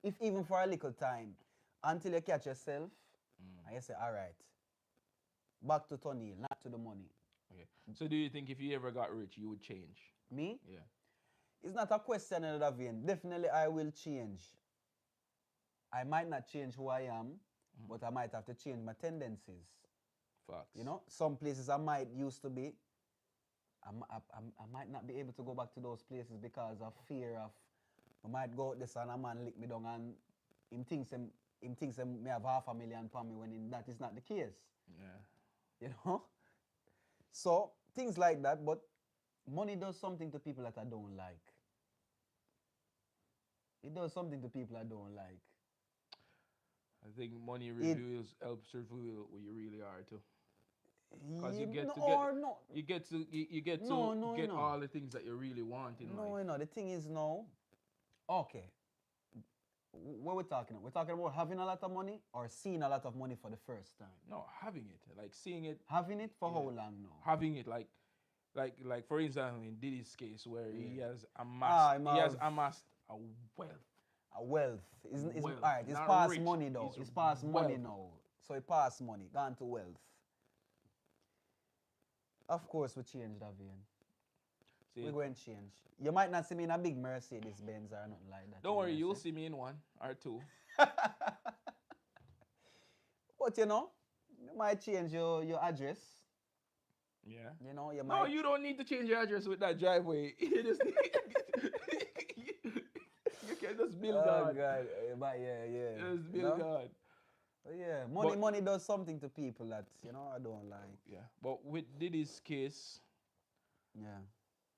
If even for a little time. Until you catch yourself and you say, all right, back to Tony, not to the money. Okay. So do you think if you ever got rich, you would change? Me? Yeah. It's not a question in that vein. Definitely I will change. I might not change who I am, but I might have to change my tendencies. Facts. You know, some places I might used to be, I might not be able to go back to those places because of fear of, I might go out this and a man lick me down and him thinks me have $500,000 for me when that is not the case. Yeah. You know? So, things like that, but money does something to people that I don't like. It does something to people I don't like. I think money helps reveal who you really are too. Because you get all the things that you really want in life. No, the thing is now, okay, what we're talking about? We're talking about having a lot of money or seeing a lot of money for the first time? No, having it, like seeing it. Having it for how long now? Having it, like for example, in Diddy's case, where he has amassed a wealth. A wealth. Wealth, All right, it's not past rich, money though. It's past money now. So it past money, gone to wealth. Of course we change that vein. We're going to change. You might not see me in a big Mercedes Benz or nothing like that. Don't worry, you'll see me in one or two. But you know, you might change your address. Yeah. You know, you No, might. you don't need to change your address with that driveway. You just you can just build Oh on. God, but yeah. Just build on. But yeah, But- money does something to people that I don't like. Yeah. But with Diddy's case, Yeah.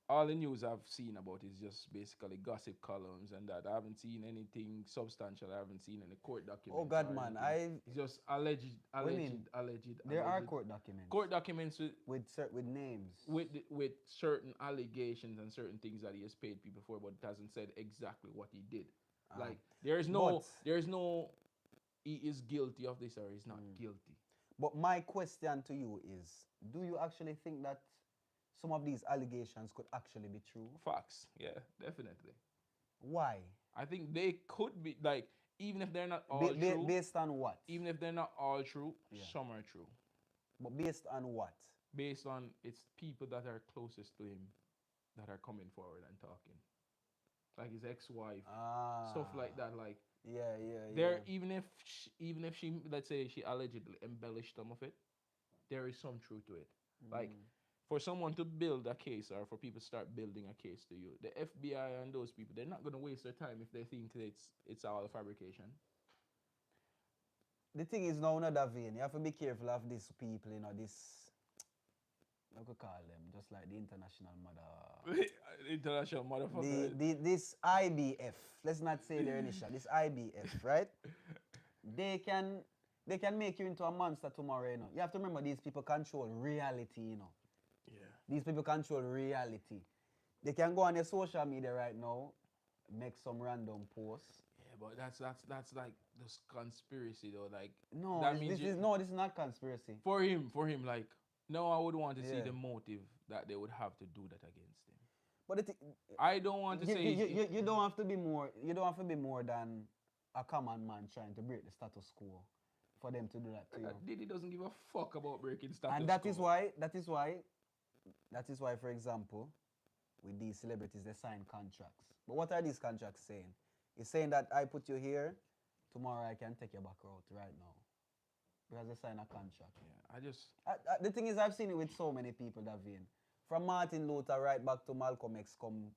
all the news I've seen about is just basically gossip columns and that. I haven't seen anything substantial. I haven't seen any court documents. Oh God, or man, anything. It's just alleged. There are court documents. Court documents with names. with certain allegations and certain things that he has paid people for, but it hasn't said exactly what he did. Like there's no he is guilty of this or he's not guilty. But my question to you is, do you actually think that some of these allegations could actually be true? Facts, yeah, definitely. Why? I think they could be, like, even if they're not all true. Based on what? Even if they're not all true, some are true. But based on what? Based on it's people that are closest to him that are coming forward and talking, like his ex-wife, stuff like that. Like Yeah, yeah, there, yeah. even if she, let's say she allegedly embellished some of it, there is some truth to it. Like for someone to build a case or for people to start building a case to you, the FBI and those people, they're not going to waste their time if they think that it's all a fabrication. The thing is now, another vein, you have to be careful of these people, you know, this, what could call them, just like the international mother. International motherfucker. This IBF, let's not say their initial, this IBF, right? They can make you into a monster tomorrow, you know. You have to remember these people control reality, you know. Yeah. These people control reality. They can go on their social media right now, make some random posts. Yeah, but that's like this conspiracy though. Like No, that this is not conspiracy. for him, like no, I would want to see Yeah. the motive that they would have to do that against him. But I don't want to say you don't have to be more. You don't have to be more than a common man trying to break the status quo for them to do that to you. Diddy doesn't give a fuck about breaking status And that quo. is why, for example, with these celebrities, they sign contracts. But what are these contracts saying? It's saying that I put you here, tomorrow I can take you back out right now. Because they sign a contract. Yeah, I just The thing is, I've seen it with so many people, that vein. From Martin Luther right back to Malcolm X, come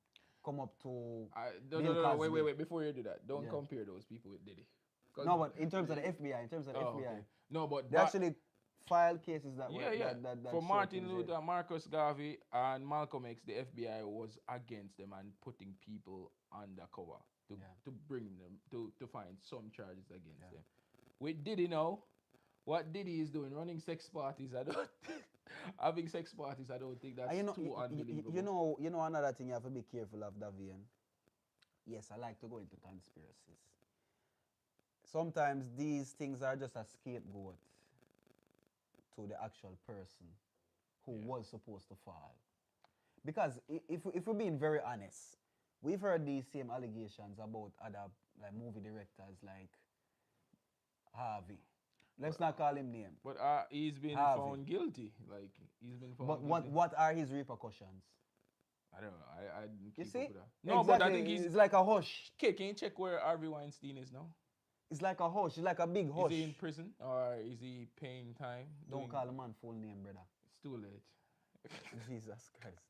up to no, Bill Cosby. wait, before you do that, don't Yeah. compare those people with Diddy. No, but in terms of the FBI, Okay. No, but they actually filed cases that yeah, were yeah. that For showed Martin things Luther, Marcus Garvey, and Malcolm X, the FBI was against them and putting people undercover to bring them to find some charges against them. With Diddy now, what Diddy is doing, running sex parties, I don't having sex parties, I don't think that's too unbelievable. You know another thing you have to be careful of, Davian. Yes, I like to go into conspiracies. Sometimes these things are just a scapegoat to the actual person who was supposed to fall. Because if we're being very honest, we've heard these same allegations about other like movie directors like Harvey. Let's not call him name. But he's been Harvey. found guilty. Like he's been found But guilty. what are his repercussions? I don't know. I didn't You keep see? up with that. No, but I think it's like a hush. Okay, can you check where Harvey Weinstein is now? It's like a hush. It's like a big hush. Is he in prison or is he paying time? Don't call a man full name, brother. It's too late. Jesus Christ.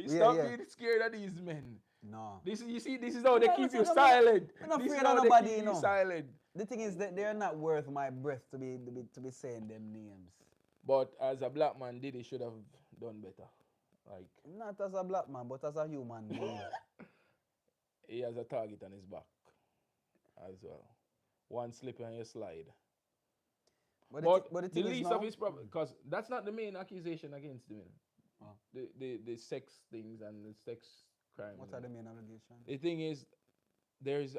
Stop being scared of these men. No. This is how they keep you silent. I'm not This is afraid how of they nobody, keep you know. silent. The thing is that they're not worth my breath to be saying them names. But as a black man, Diddy should have done better. Like Not as a black man, but as a human being. he has a target on his back as well. One slip and you slide. But the the thing is least now, of his problem, because that's not the main accusation against him. Oh. The sex things and the sex crimes. what are the main allegations? The thing is,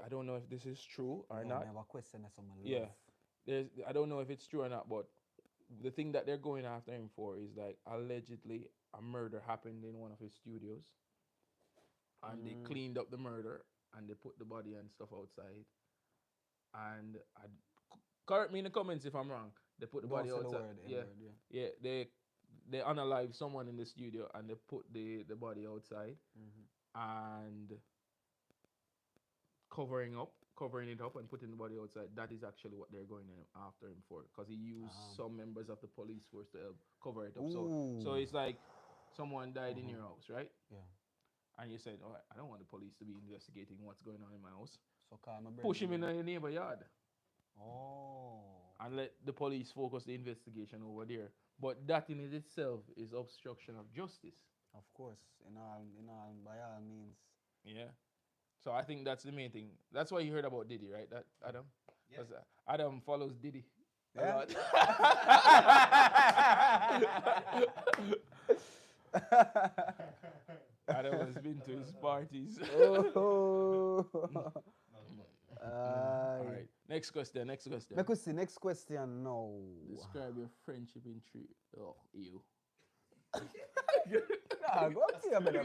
I don't know if this is true or not. Never question someone. Yeah. I don't know if it's true or not, but the thing that they're going after him for is like allegedly a murder happened in one of his studios, and they cleaned up the murder and they put the body and stuff outside. And correct me in the comments if I'm wrong. They put the body outside. They unalive someone in the studio and they put the body outside and covering it up and putting the body outside. That is actually what they're going after him for, because he used some members of the police force to help cover it up. So it's like someone died in your house, right? Yeah. And you said, "Oh, I don't want the police to be investigating what's going on in my house." So call my brother. Push him in your neighbor yard. Oh. And let the police focus the investigation over there. But that in it itself is obstruction of justice. Of course, by all means. Yeah. So I think that's the main thing. That's why you heard about Diddy, right? That Adam? Because Adam follows Diddy a Yeah. lot. Adam has been to his parties. Oh. All right. Next question. Next question now. Describe your friendship in three. Oh, you. Go up here, man.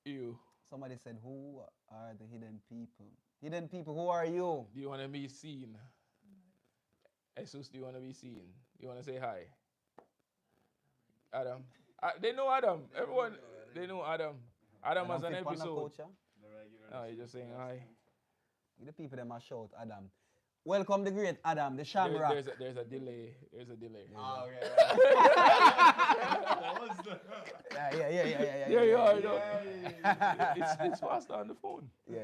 You. So Somebody said, who are the hidden people? Hidden people, who are you? Do you want to be seen? Jesus, do you want to be seen? You want to say hi? Adam. They know Adam. Everyone, they know Adam. Adam has an fit panda episode. culture. Oh, you're just saying hi. The people them a shout Adam. Welcome the great Adam, the Shamrock. There's a delay. There's a delay. Oh, okay. Yeah, you are. It's fast on the phone. Yeah.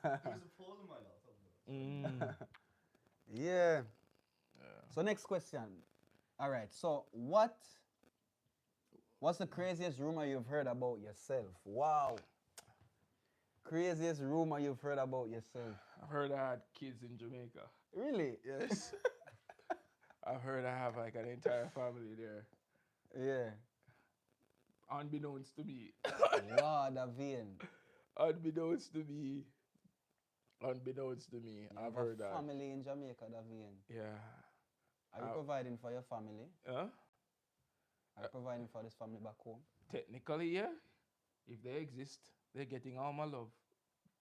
There's a pole in my mouth. Yeah. So next question. All right. So what's the craziest rumor you've heard about yourself? Wow. Craziest rumor you've heard about yourself? I've heard I had kids in Jamaica. Really? Yes. I've heard I have like an entire family there. Yeah. Unbeknownst to me. Lord of vain. Unbeknownst to me. I've heard that. Family in Jamaica, Davian. Yeah. Are you providing for your family? Huh? Are you providing for this family back home? Technically, yeah. If they exist, they're getting all my love.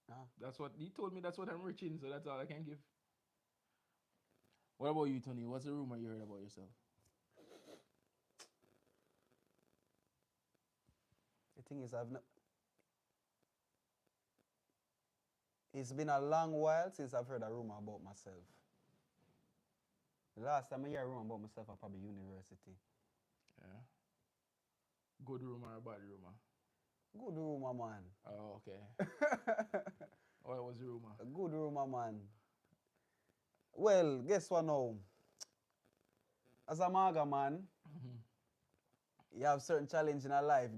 Ah. That's what he told me. That's what I'm rich in, so that's all I can give. What about you, Tony? What's the rumor you heard about yourself? The thing is, it's been a long while since I've heard a rumor about myself. The last time I hear a rumor about myself, I probably university. Yeah. Good rumor or bad rumor? Good rumor, man. Oh, okay. What was the rumor? A good rumor, man. Well, guess what now? As a maga man, you have certain challenge in our life.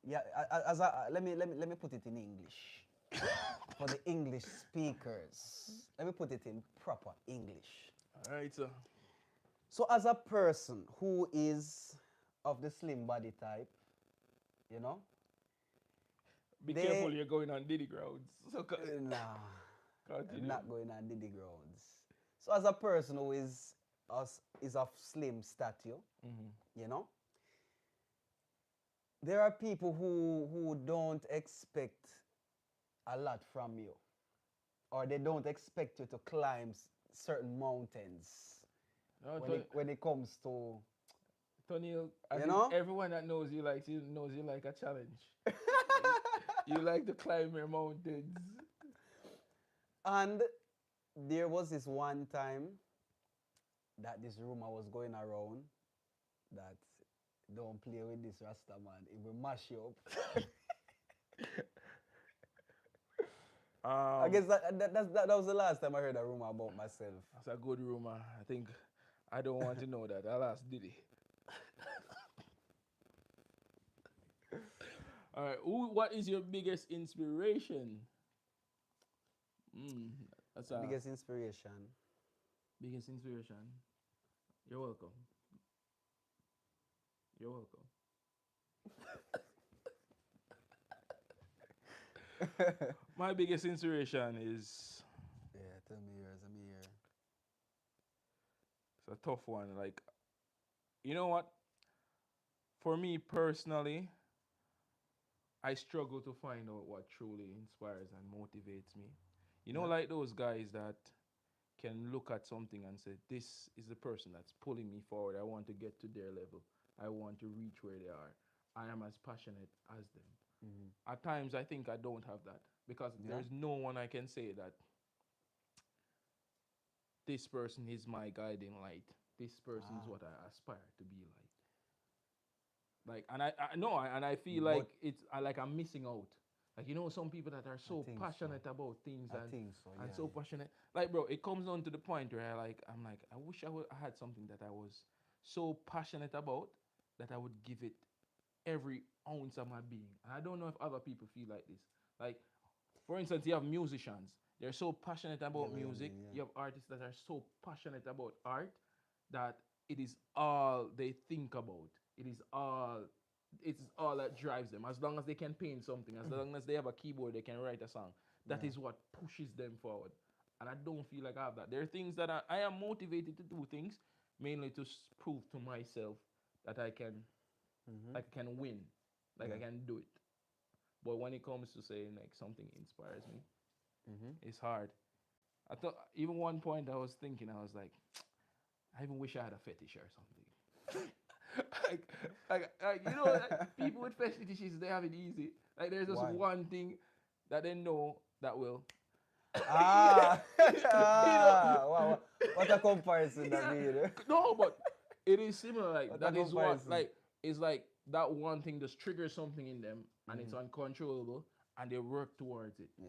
Yeah. Let me put it in English for the English speakers. Let me put it in proper English. All right, sir. So, as a person who is of the slim body type, you know. Be careful, you're going on Diddy grounds. So Nah. continue. I'm not going on Diddy grounds. So as a person who is of slim stature, you know, there are people who don't expect a lot from you, or they don't expect you to climb certain mountains No, when it comes to. Tony, You know? everyone that knows you like a challenge. You like to climb your mountains. And there was this one time that this rumor was going around that don't play with this Rasta man, it will mash you up. I guess that was the last time I heard a rumor about myself. That's a good rumor. I think I don't want to know that. I'll ask Diddy. All right. What is your biggest inspiration? That's a Biggest inspiration. biggest inspiration. You're welcome. You're welcome. My biggest inspiration is, Yeah, tell me yours. I'm here. it's a tough one. Like, you know what? For me personally, I struggle to find out what truly inspires and motivates me. You know, Yeah. like those guys that can look at something and say, this is the person that's pulling me forward. I want to get to their level. I want to reach where they are. I am as passionate as them. At times, I think I don't have that because Yeah. there's no one I can say that this person is my guiding light. This person is what I aspire to be like. And I know, and I feel like I'm missing out. Like, you know, some people that are so think passionate about things I and think so, and yeah, so passionate. Like, bro, it comes down to the point where I'm like, I wish I had something that I was so passionate about that I would give it every ounce of my being. And I don't know if other people feel like this. Like, for instance, you have musicians. They're so passionate about music. yeah. You have artists that are so passionate about art that it is all they think about. It's all that drives them. As long as they can paint something, as long as they have a keyboard, they can write a song. That is what pushes them forward. And I don't feel like I have that. There are things that I am motivated to do things, mainly to prove to myself that I can win, like I can do it. But when it comes to saying like something inspires me, Mm-hmm. it's hard. I thought even one point I was thinking, I was like, I even wish I had a fetish or something. You know, like, people with fetishes, they have it easy. Like there's just Why? one thing that they know that will. Ah, You know, wow, what a comparison that yeah. made. No, but it is similar. Like What a that is what comparison. like it's like that one thing just triggers something in them, and it's Mhm. uncontrollable, and they work towards it, Yeah,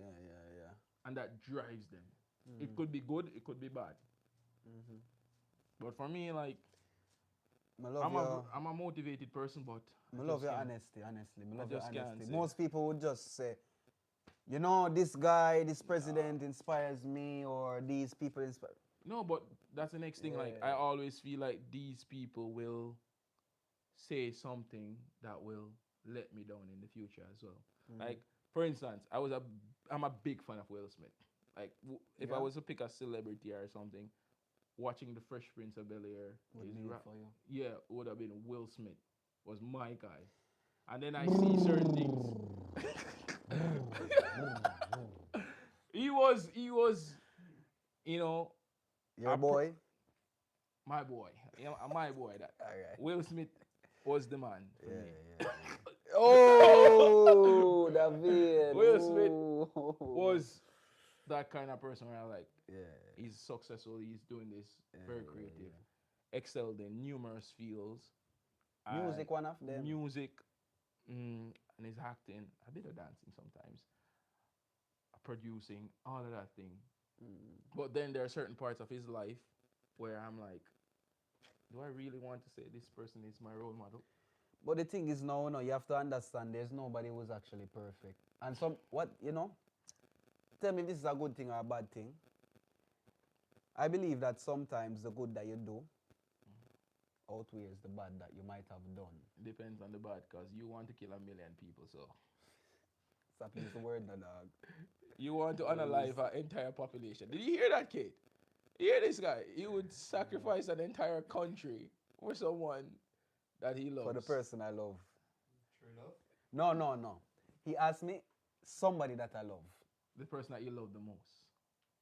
yeah, and that drives them. yeah. It could be good, it could be bad. Mm-hmm. But for me, like I love your, I'm a motivated person, but I I love just your can't. honesty. Honestly, I I love your just can't honesty. say. Most people would just say, you know, this guy, this president inspires me, or these people inspire. No, but that's the next thing. Like I Yeah. always feel like these people will say something that will let me down in the future as well. Mm. Like for instance, I'm a big fan of Will Smith. Like if I Yeah? was to pick a celebrity or something, watching the Fresh Prince of Bel Air Would be for you. yeah, would have been Will Smith. Was my guy. And then I see certain things. he was, you know, Your a boy. my boy. Yeah, my boy that. All right. Will Smith was the man for Yeah, me. yeah. Oh, David. Will Smith Ooh. was that kind of person where I like, Yeah. he's successful, he's doing this, very Yeah, creative, excelled in numerous fields. Music, one of them. Music, and his acting, a bit of dancing sometimes, producing, all of that thing. Mm. But then there are certain parts of his life where I'm like, do I really want to say this person is my role model? But the thing is now, you have to understand there's nobody who's actually perfect. And tell me if this is a good thing or a bad thing. I believe that sometimes the good that you do outweighs the bad that you might have done. Depends on the bad, because you want to kill 1,000,000 people, so. Stop using the word, no, dog. You want to unalive an entire population. Did you hear that, kid? You hear this guy? He would sacrifice an entire country for someone that he loves. For the person I love. True enough. No. He asked me somebody that I love. The person that you love the most.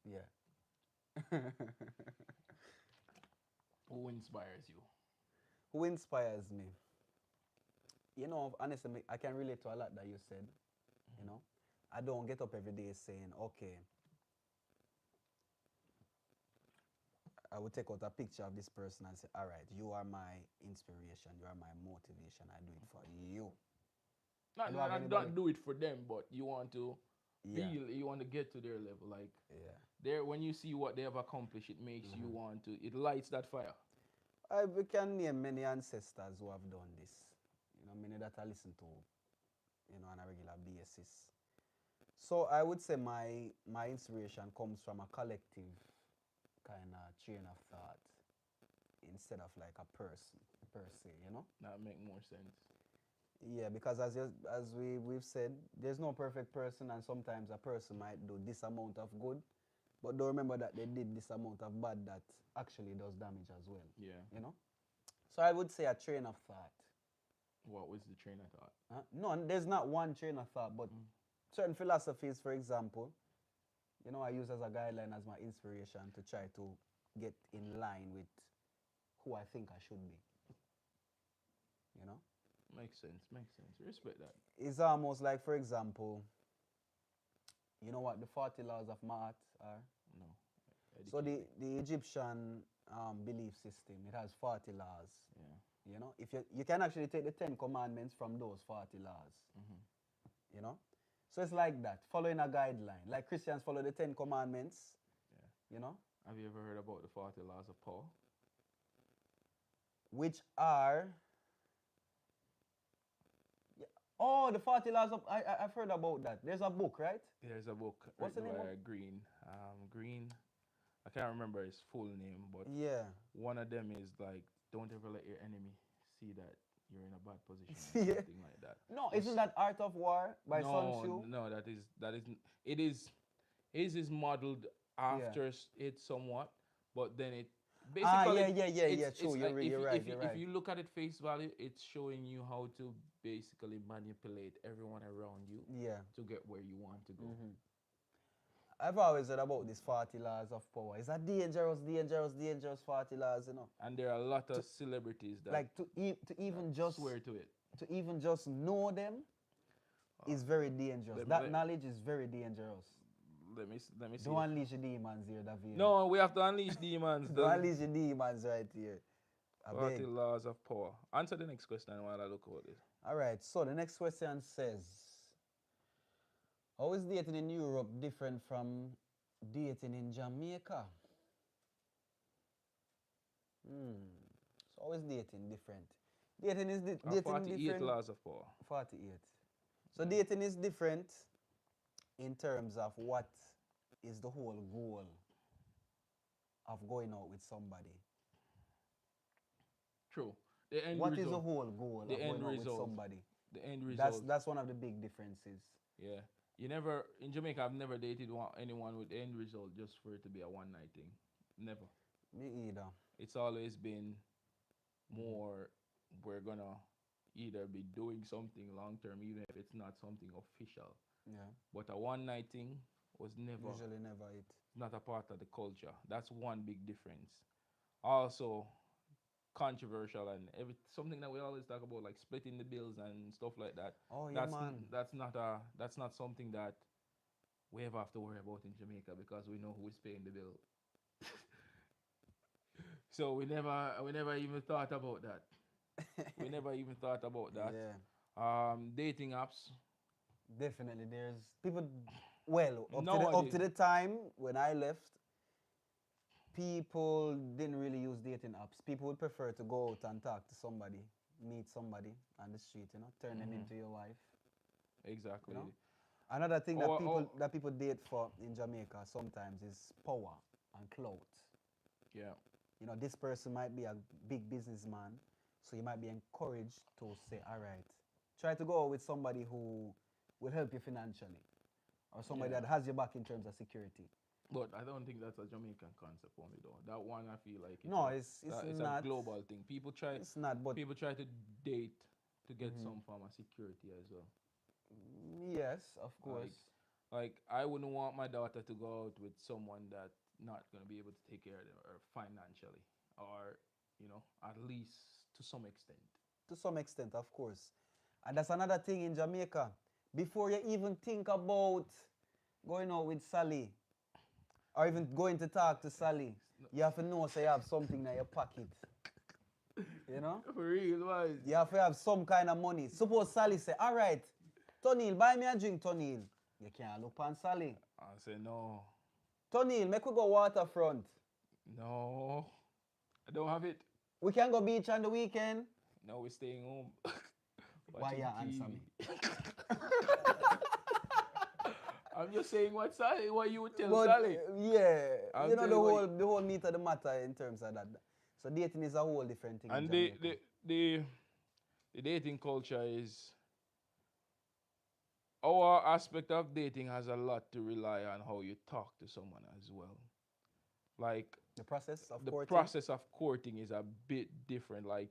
Yeah. Who inspires you? Who inspires me? You know, honestly, I can relate to a lot that you said. You know, I don't get up every day saying, okay, I would take out a picture of this person and say, all right, you are my inspiration, you are my motivation, I do it for you. Not do it for them, but you want to Yeah. feel, you want to get to their level. Like, Yeah. when you see what they have accomplished, it makes you want to, it lights that fire. We can name many ancestors who have done this. You know, many that I listen to, on a regular basis. So I would say my inspiration comes from a collective kind of train of thought instead of like a person per se, That make more sense. Yeah, because as we've said, there's no perfect person, and sometimes a person might do this amount of good, but don't remember that they did this amount of bad that actually does damage as well. Yeah. So I would say a train of thought. What was the train of thought? No, there's not one train of thought, but certain philosophies, for example, I use as a guideline as my inspiration to try to get in line with who I think I should be. Makes sense. Respect that. It's almost like, for example, you know what the 40 laws of Ma'at are? No. So the Egyptian belief system, it has 40 laws. Yeah. If you can actually take the 10 commandments from those 40 laws. So it's like that, following a guideline. Like Christians follow the 10 commandments. Yeah. Have you ever heard about the 40 laws of Paul? Which are... Oh, the 40 laws of... I've heard about that. There's a book, right? There's a book. What's the name of it? Green. Green. I can't remember his full name, but yeah. One of them is like, don't ever let your enemy see that you're in a bad position or something like that. No, isn't that Art of War by Sun Tzu? No, it is modeled after it somewhat, but then it basically yeah, true. You're right. If you look at it face value, it's showing you how to basically manipulate everyone around you Yeah. to get where you want to go. I've always heard about these 40 laws of power. It's a dangerous, dangerous, dangerous 40 laws, you know. And there are a lot of celebrities that Like to even just swear to it. to even just know them is very dangerous. let me- That let- knowledge is very dangerous. Let me see. Don't unleash your demons here, David. No, we have to unleash demons. Don't unleash your demons right here. I 40 beg. laws of power. Answer the next question while I look over this. All right, so the next question says, how is dating in Europe different from dating in Jamaica? So how is dating different? Dating is dating 48 different. laws of power. 48. So dating is different in terms of what is the whole goal of going out with somebody. True. The end What result. is the whole goal The of end going out with result. somebody? The end result. That's one of the big differences. Yeah. You never, in Jamaica, I've never dated anyone with the end result just for it to be a one night thing. Never. Me either. It's always been more, we're gonna either be doing something long term, even if it's not something official. Yeah. But a one night thing was never, Usually never it. not a part of the culture. That's one big difference. Also, controversial and something that we always talk about, like splitting the bills and stuff like that. Oh yeah, That's man. that's not something that we ever have to worry about in Jamaica because we know who is paying the bill. So we never even thought about that. We never even thought about that. Yeah. Dating apps. Definitely. There's people, well, up Nowadays. to the time when I left, people didn't really use dating apps. People would prefer to go out and talk to somebody, meet somebody on the street, you know, turn them into your wife. Exactly. You know? Another thing Or- that people date for in Jamaica sometimes is power and clout. Yeah. You know, this person might be a big businessman, so you might be encouraged to say, all right, try to go out with somebody who will help you financially, or somebody Yeah. that has your back in terms of security. But I don't think that's a Jamaican concept only though. That one I feel like It's it's not a global thing. People try It's not, but people try to date to get some form of security as well. yes, of course. Like I wouldn't want my daughter to go out with someone that's not gonna be able to take care of her financially, or at least to some extent. To some extent, of course. And that's another thing in Jamaica. Before you even think about going out with Sally, or even going to talk to Sally, you have to know so you have something in your pocket. You know? For real, why? You have to have some kind of money. Suppose Sally say, all right, Tonil, buy me a drink, Tonil. You can't look on Sally. I say no, Tonil, make we go waterfront. no, I don't have it. We can go beach on the weekend. No, we're staying home. Why you Watching answer TV. me? I'm just saying what you would tell But, Sally. yeah, I'll you know tell the you whole what- the whole meat of the matter in terms of that. So dating is a whole different thing. And in the, Jamaica. the dating culture is, our aspect of dating has a lot to rely on how you talk to someone as well. Like the process of the courting. process of courting is a bit different. Like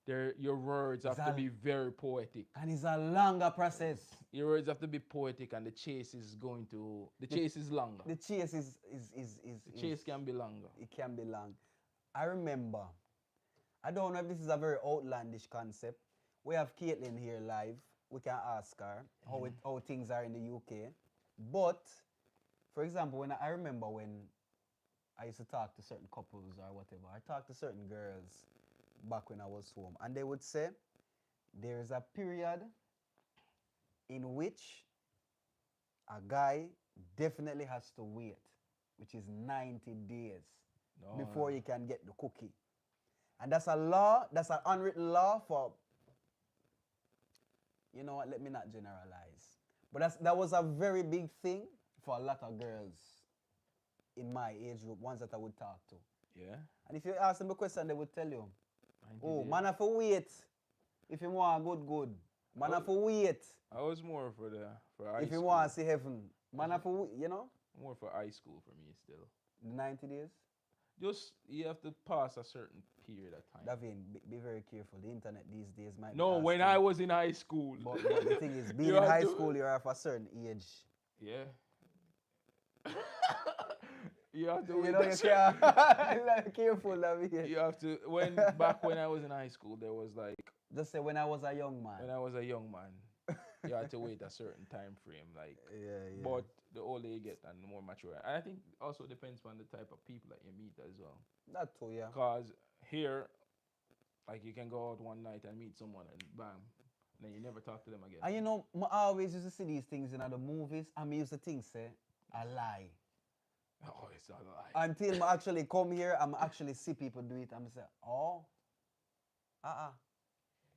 your words have to be very poetic. And it's a longer process. Your words have to be poetic, and the chase is longer. The chase is The chase can be longer. it can be long. I remember, I don't know if this is a very outlandish concept. We have Caitlin here live. We can ask her how things are in the UK. But, for example, I remember when I used to talk to certain couples or whatever, I talked to certain girls back when I was home, and they would say there is a period in which a guy definitely has to wait, which is 90 days No, before he can get the cookie. And that's a law, that's an unwritten law for, you know what, let me not generalize. But that was a very big thing for a lot of girls in my age group, ones that I would talk to. Yeah. And if you ask them a question, they would tell you, 90 oh, days. man have to wait if you want good. Man have to wait I was more for high if you school. want to see heaven. Man have to wait, you know, More for high school for me still. the 90 days. Just you have to pass a certain period of time. Davin, be very careful. The internet these days might be No, when asking- I was in high school. But the thing is, being You in have high to- school, you're of a certain age. Yeah. You have to You wait know, a you certain- can't. Careful, Davin. You have to back when I was in high school there was like Just say when I was a young man. when I was a young man, you had to wait a certain time frame. Like Yeah. but the older you get and the more mature. And I think also depends on the type of people that you meet as well. That too, yeah. Because here, like you can go out one night and meet someone and bam, then you never talk to them again. And you know, I always used to see these things in the movies, and me used to think, say, a lie. Oh, it's a lie. Until I actually come here, I'm actually see people do it, I'm say, oh,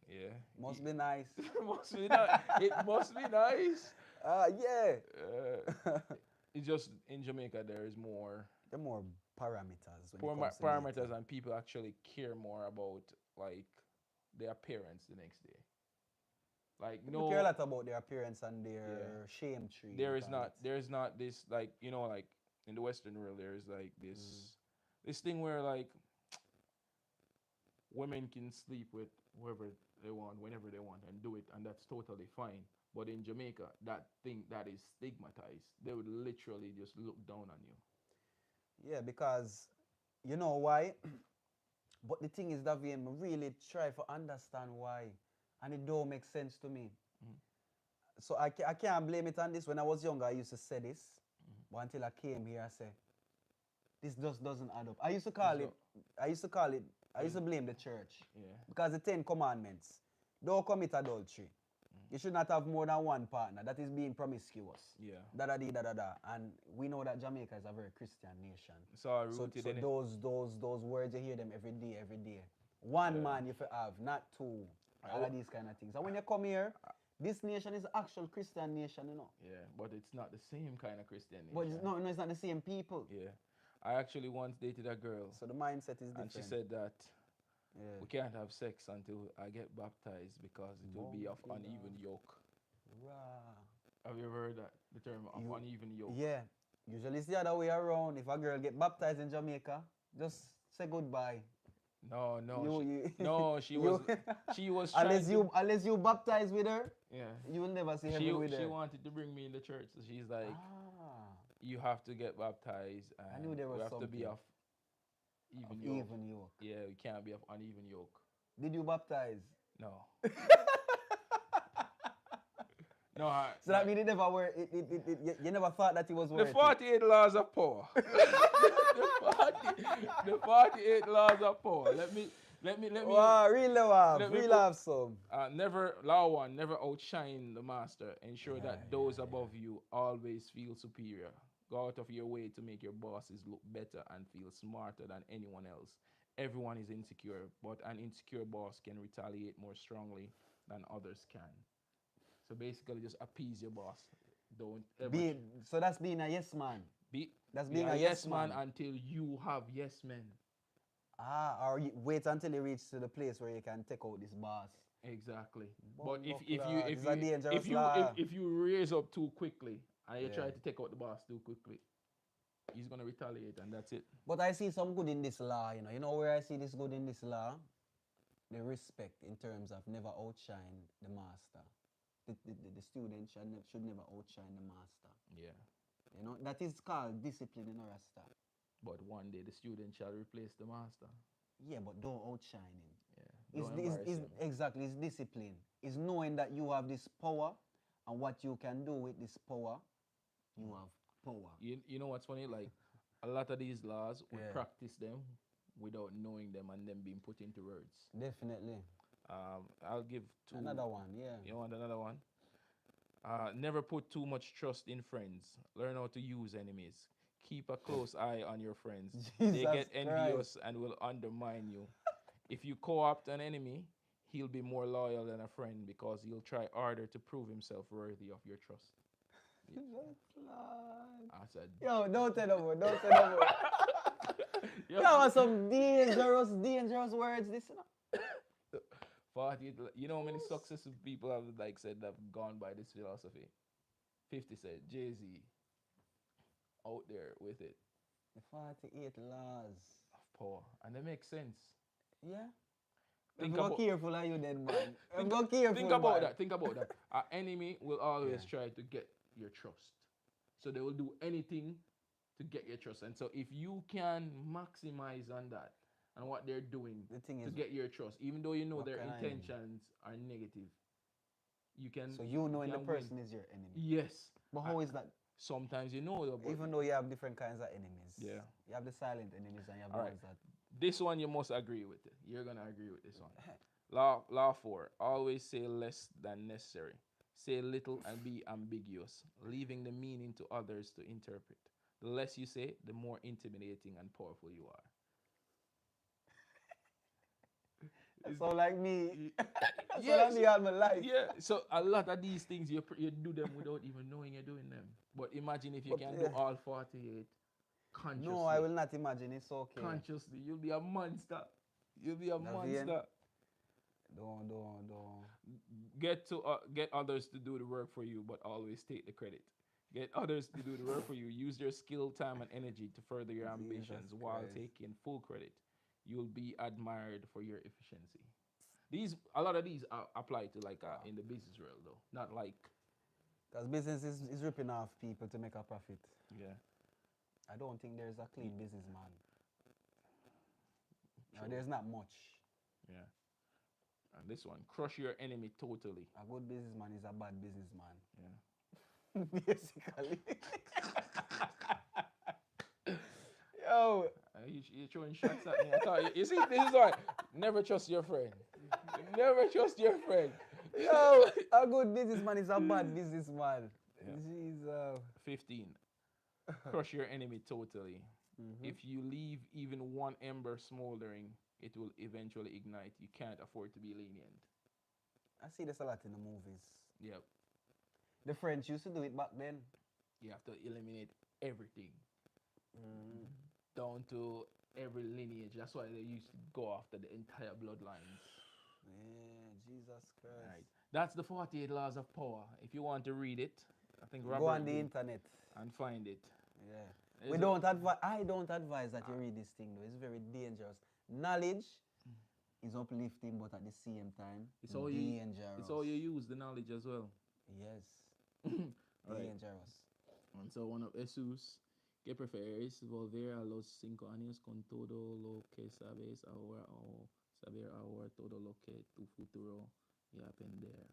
Yeah. must be nice. Must be nice. It must be nice. Yeah. It's just in Jamaica there is more There are more parameters. When it comes to parameters dating. and people actually care more about like their appearance the next day. Like People care a lot about their appearance and their shame tree. there and is all not this like like in the Western world there is like this thing where like women can sleep with whoever they want whenever they want and do it, and that's totally fine. But in Jamaica, that thing that is stigmatized, they would literally just look down on you. Yeah, because you know why? But the thing is that we really try to understand why. And it don't make sense to me. So I can't blame it on this. When I was younger, I used to say this. But until I came here, I say, this just doesn't add up. I used to blame the church. Yeah. Because the 10 commandments, don't commit adultery. You should not have more than one partner. That is being promiscuous. Yeah. Da. And we know that Jamaica is a very Christian nation. So So rooted in it. those words, you hear them every day. One man you have, not two. All of these kind of things. And when you come here, this nation is actual Christian nation, you know. Yeah, but it's not the same kind of Christian nation. But it's not the same people. Yeah. I actually once dated a girl So the mindset is different. and she said that yeah. we can't have sex until I get baptized because it will be of Bunky uneven yoke. Rah. Have you ever heard that? The term of uneven yoke? Yeah. Usually it's the other way around. If a girl get baptized in Jamaica, just say goodbye. No, she you- was she was trying unless you baptize with her, yeah. you will never see She heaven with her. wanted to bring me in the church, so she's like, Ah, you have to get baptized and knew there was we have to be something. of even of yoke. even yoke. Yeah, we can't be of uneven yoke. Did you baptize? No. No, So that means it never were. You never thought that it was the worth it. 48 laws of power. the 48 laws of power. Let me. Wow, real love, let me real put- love some. Law 1, never outshine the master. Ensure that those above you always feel superior. Go out of your way to make your bosses look better and feel smarter than anyone else. Everyone is insecure, but an insecure boss can retaliate more strongly than others can. So basically, just appease your boss. Don't ever So that's being a yes man. That's be being a a yes yes man man. until you have yes men. Or wait until you reach to the place where you can take out this boss. Exactly. Bumbo But if clad. It's a dangerous you law. if you raise up too quickly and you try Yeah. to take out the boss too quickly, he's gonna retaliate and that's it. But I see some good in this law, you know. You know where I see this good in this law? The respect in terms of never outshine the master. The student should never outshine the master. Yeah. You know, that is called discipline in Rasta. But one day the student shall replace the master. Yeah, but don't outshine him. Yeah. Don't embarrass him. Exactly, it's discipline. It's knowing that you have this power and what you can do with this power, you have power. You know what's funny? Like a lot of these laws, we Yeah. practice them without knowing them and them being put into words. Definitely. I'll give two. Another one, yeah. You want another one? Never put too much trust in friends. Learn how to use enemies. Keep a close eye on your friends. They Jesus get envious Christ. and will undermine you. If you co-opt an enemy, he'll be more loyal than a friend because he'll try harder to prove himself worthy of your trust. I said, Yo, don't tell no more, don't tell no more. Yo, That was some dangerous words, this, you know. 40, you know how many successful people have like said that have gone by this philosophy? 50 said, Jay-Z out there with it. The 48 laws. power, and they make sense. Yeah. Think Go about- careful are you then, man. Go careful, Think about man. that. Think about that. Our enemy will always try to get your trust. So they will do anything to get your trust. And so if you can maximize on that and what they're doing The thing to is, get your trust, even though you know what their kind of enemy? intentions are negative, you can. so you knowing the can win. person is your enemy. Yes. But how is that? Sometimes you know, though, but Even though you have different kinds of enemies. Yeah. You have the silent enemies and you have the Alright. ones that. this one you must agree with it. You're gonna agree with this one. Law 4. Always say less than necessary. Say little and be ambiguous, leaving the meaning to others to interpret. The less you say, the more intimidating and powerful you are. That's all like me. That's Yes. all like me all my life. Yeah, so a lot of these things you do them without even knowing you're doing them. But imagine if you But, can yeah. do all 48 consciously. No, I will not imagine. It's okay. Consciously, you'll be a monster. You'll be a Davian. monster. Don't. Get others to do the work for you, but always take the credit. Get others to do the work for you. Use your skill, time, and energy to further your ambitions while Christ. taking full credit. You'll be admired for your efficiency. A lot of these apply to in the business world though, not like Because business is ripping off people to make a profit. yeah. I don't think there's a clean businessman. No, True. there's not much. Yeah. And this one, crush your enemy totally. A good businessman is a bad businessman. Yeah. Basically. Yo. You're throwing shots at me. I thought you see, this is why never trust your friend. Never trust your friend. Yo, a good businessman is a bad businessman. Yeah. Jeez. 15. Crush your enemy totally. Mhm. If you leave even one ember smoldering, it will eventually ignite. You can't afford to be lenient. I see this a lot in the movies. Yep. The French used to do it back then. You have to eliminate everything Mm. down to every lineage. That's why they used to go after the entire bloodlines. Yeah, Jesus Christ. Right. That's the 48 laws of power. If you want to read it, I think Robert Go on the did, internet. and find it. Yeah. There's We a- don't advise. I don't advise that you read this thing though. It's very dangerous. Knowledge is uplifting, but at the same time, It's all you- dangerous. It's all you use the knowledge as well. Yes, Alright. dangerous. And so one of Jesús que preferes volver a los 5 años con todo lo que sabes ahora o saber ahora todo lo que tu futuro y aprender.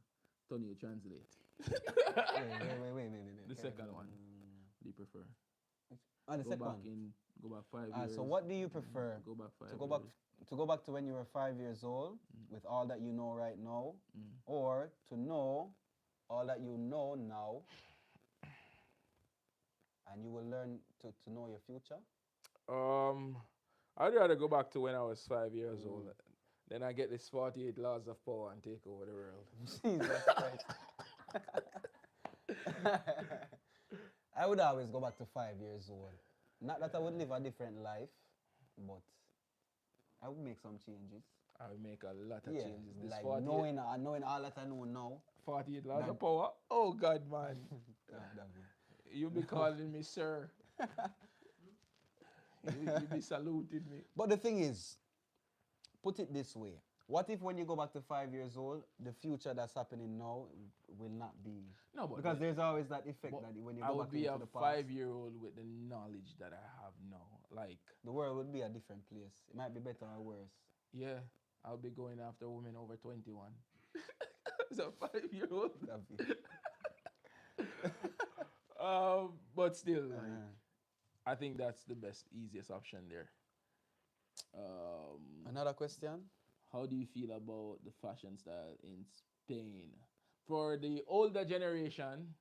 Tony, you translate. Wait. The second one. Mm. What do you prefer? And the Go second back one. go back 5 years. So what do you prefer? Go back 5 To go back years. to go back to when you were 5 years old with all that you know right now, Mm. or to know all that you know now, and you will learn to know your future. I'd rather go back to when I was 5 years Mm. old. Then I get this 48 laws of power and take over the world. Jesus Christ. I would always go back to 5 years old. Not that I would live a different life, but I would make some changes. I will make a lot of Yeah, changes. This like 48, knowing all that I know now. 48 laws Nah. of power. Oh God, man. God, David. You be calling me sir. you be saluting me. But the thing is, put it this way. What if when you go back to 5 years old, the future that's happening now will not be? No, but Because there's always that effect but that when you I go would back be into a the past, 5-year-old with the knowledge that I have now. Like, the world would be a different place. It might be better or worse. yeah, I'll be going after women over 21. As a 5-year-old. David. But still, like, Uh, I think that's the best, easiest option there. Another question? How do you feel about the fashion style in Spain? For the older generation,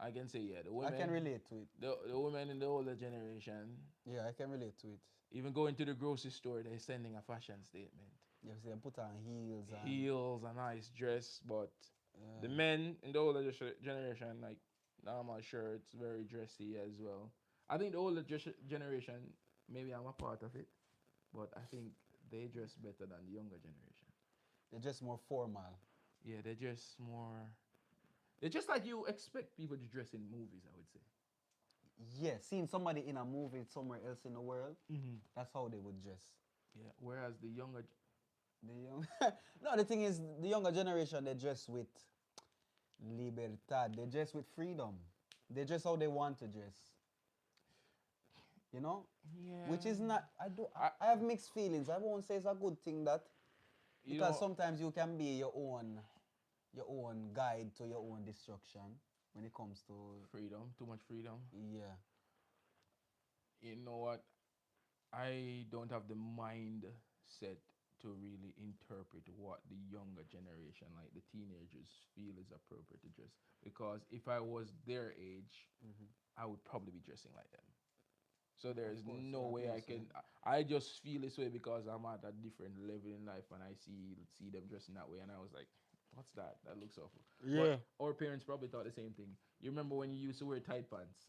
I can say, yeah, the women. I can relate to it. The women in the older generation, Yeah, I can relate to it. even going to the grocery store, they're sending a fashion statement. You see them put on heels and Heels, a nice dress, but yeah. the men in the older generation, like normal shirts, very dressy as well. I think the older generation, maybe I'm a part of it, but I think they dress better than the younger generation. They're just more formal. Yeah, they're just more. They're just like you expect people to dress in movies, I would say. Yeah, seeing somebody in a movie somewhere else in the world, Mm-hmm. that's how they would dress. Yeah. Whereas the younger, The young, no, the thing is, the younger generation they dress with libertad. They dress with freedom. They dress how they want to dress. You know, yeah, which is not. I do. I- I have mixed feelings. I won't say it's a good thing that you because know, sometimes you can be your own guide to your own destruction when it comes to freedom, too much freedom. yeah. You know what? I don't have the mindset to really interpret what the younger generation, like the teenagers, feel is appropriate to dress. Because if I was their age, Mhm. I would probably be dressing like them. So there's course, no yeah, way I yes, yeah. can. I just feel this way because I'm at a different level in life, and I see them dressing that way, and I was like, "What's that? That looks awful." Yeah. But our parents probably thought the same thing. You remember when you used to wear tight pants?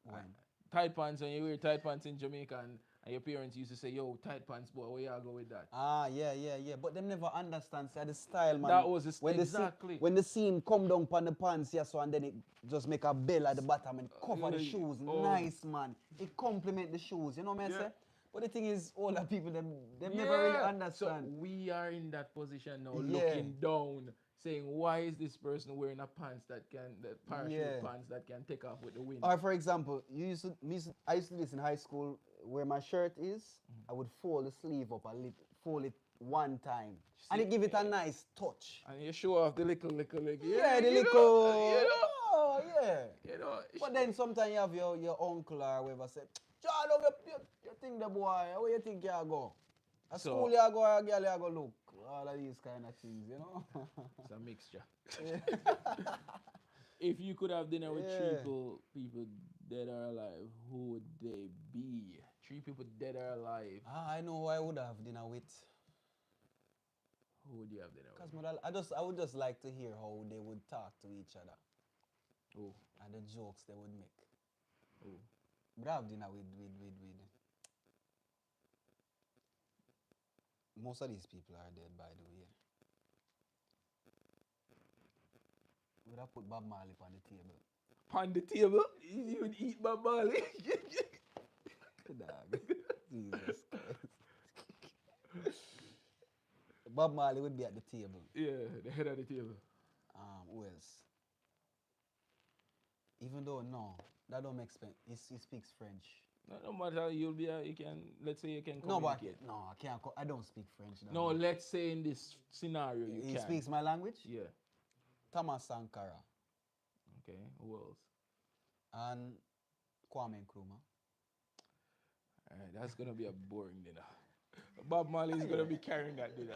When? Tight pants, when you wear tight pants in Jamaica, and your parents used to say, "Yo, tight pants, boy, where y'all go with that?" Ah, yeah. But them never understand say the style, man. That was the when exactly. when the seam come down on the pants, yeah, so and then it just make a bell at the bottom and cover the yeah, shoes. oh. Nice, man. It complement the shoes. You know what I Yeah. say? But the thing is, older people them never really understand. So we are in that position now, Yeah. looking down, saying, "Why is this person wearing a pants that parachute Yeah. pants that can take off with the wind?" Or for example, I used to do this in high school where my shirt is, I would fold the sleeve up a little, fold it one time. And it give it a nice touch. And you show off the little leg. Yeah, the you little. know, Oh, yeah. you know. But then sometimes you have your uncle or whoever say, John, you think the boy, where you think you go? At So- school you go, a girl you go look. All of these kind of things, you know? It's a mixture. Yeah. If you could have dinner with three Yeah. people dead or alive, who would they be? Three people dead or alive. I know who I would have dinner with. Who would you have dinner with? Cause I would just like to hear how they would talk to each other Who? and the jokes they would make. Who? But I have dinner with most of these people are dead, by the way. Would I put Bob Marley on the table? On the table? You would eat my Marley. Dog. Jesus Christ. Bob Marley would be at the table. Yeah, the head of the table. Who else? Even though no, that don't make sense. He speaks French. No matter, you can, let's say you can No, but communicate. I can't. I don't speak French. that No, way. let's say in this scenario you He can. speaks my language. Yeah. Thomas Sankara Okay, who else? and Kwame Nkrumah. Alright, that's gonna be a boring dinner. Bob Marley is gonna be carrying that dinner.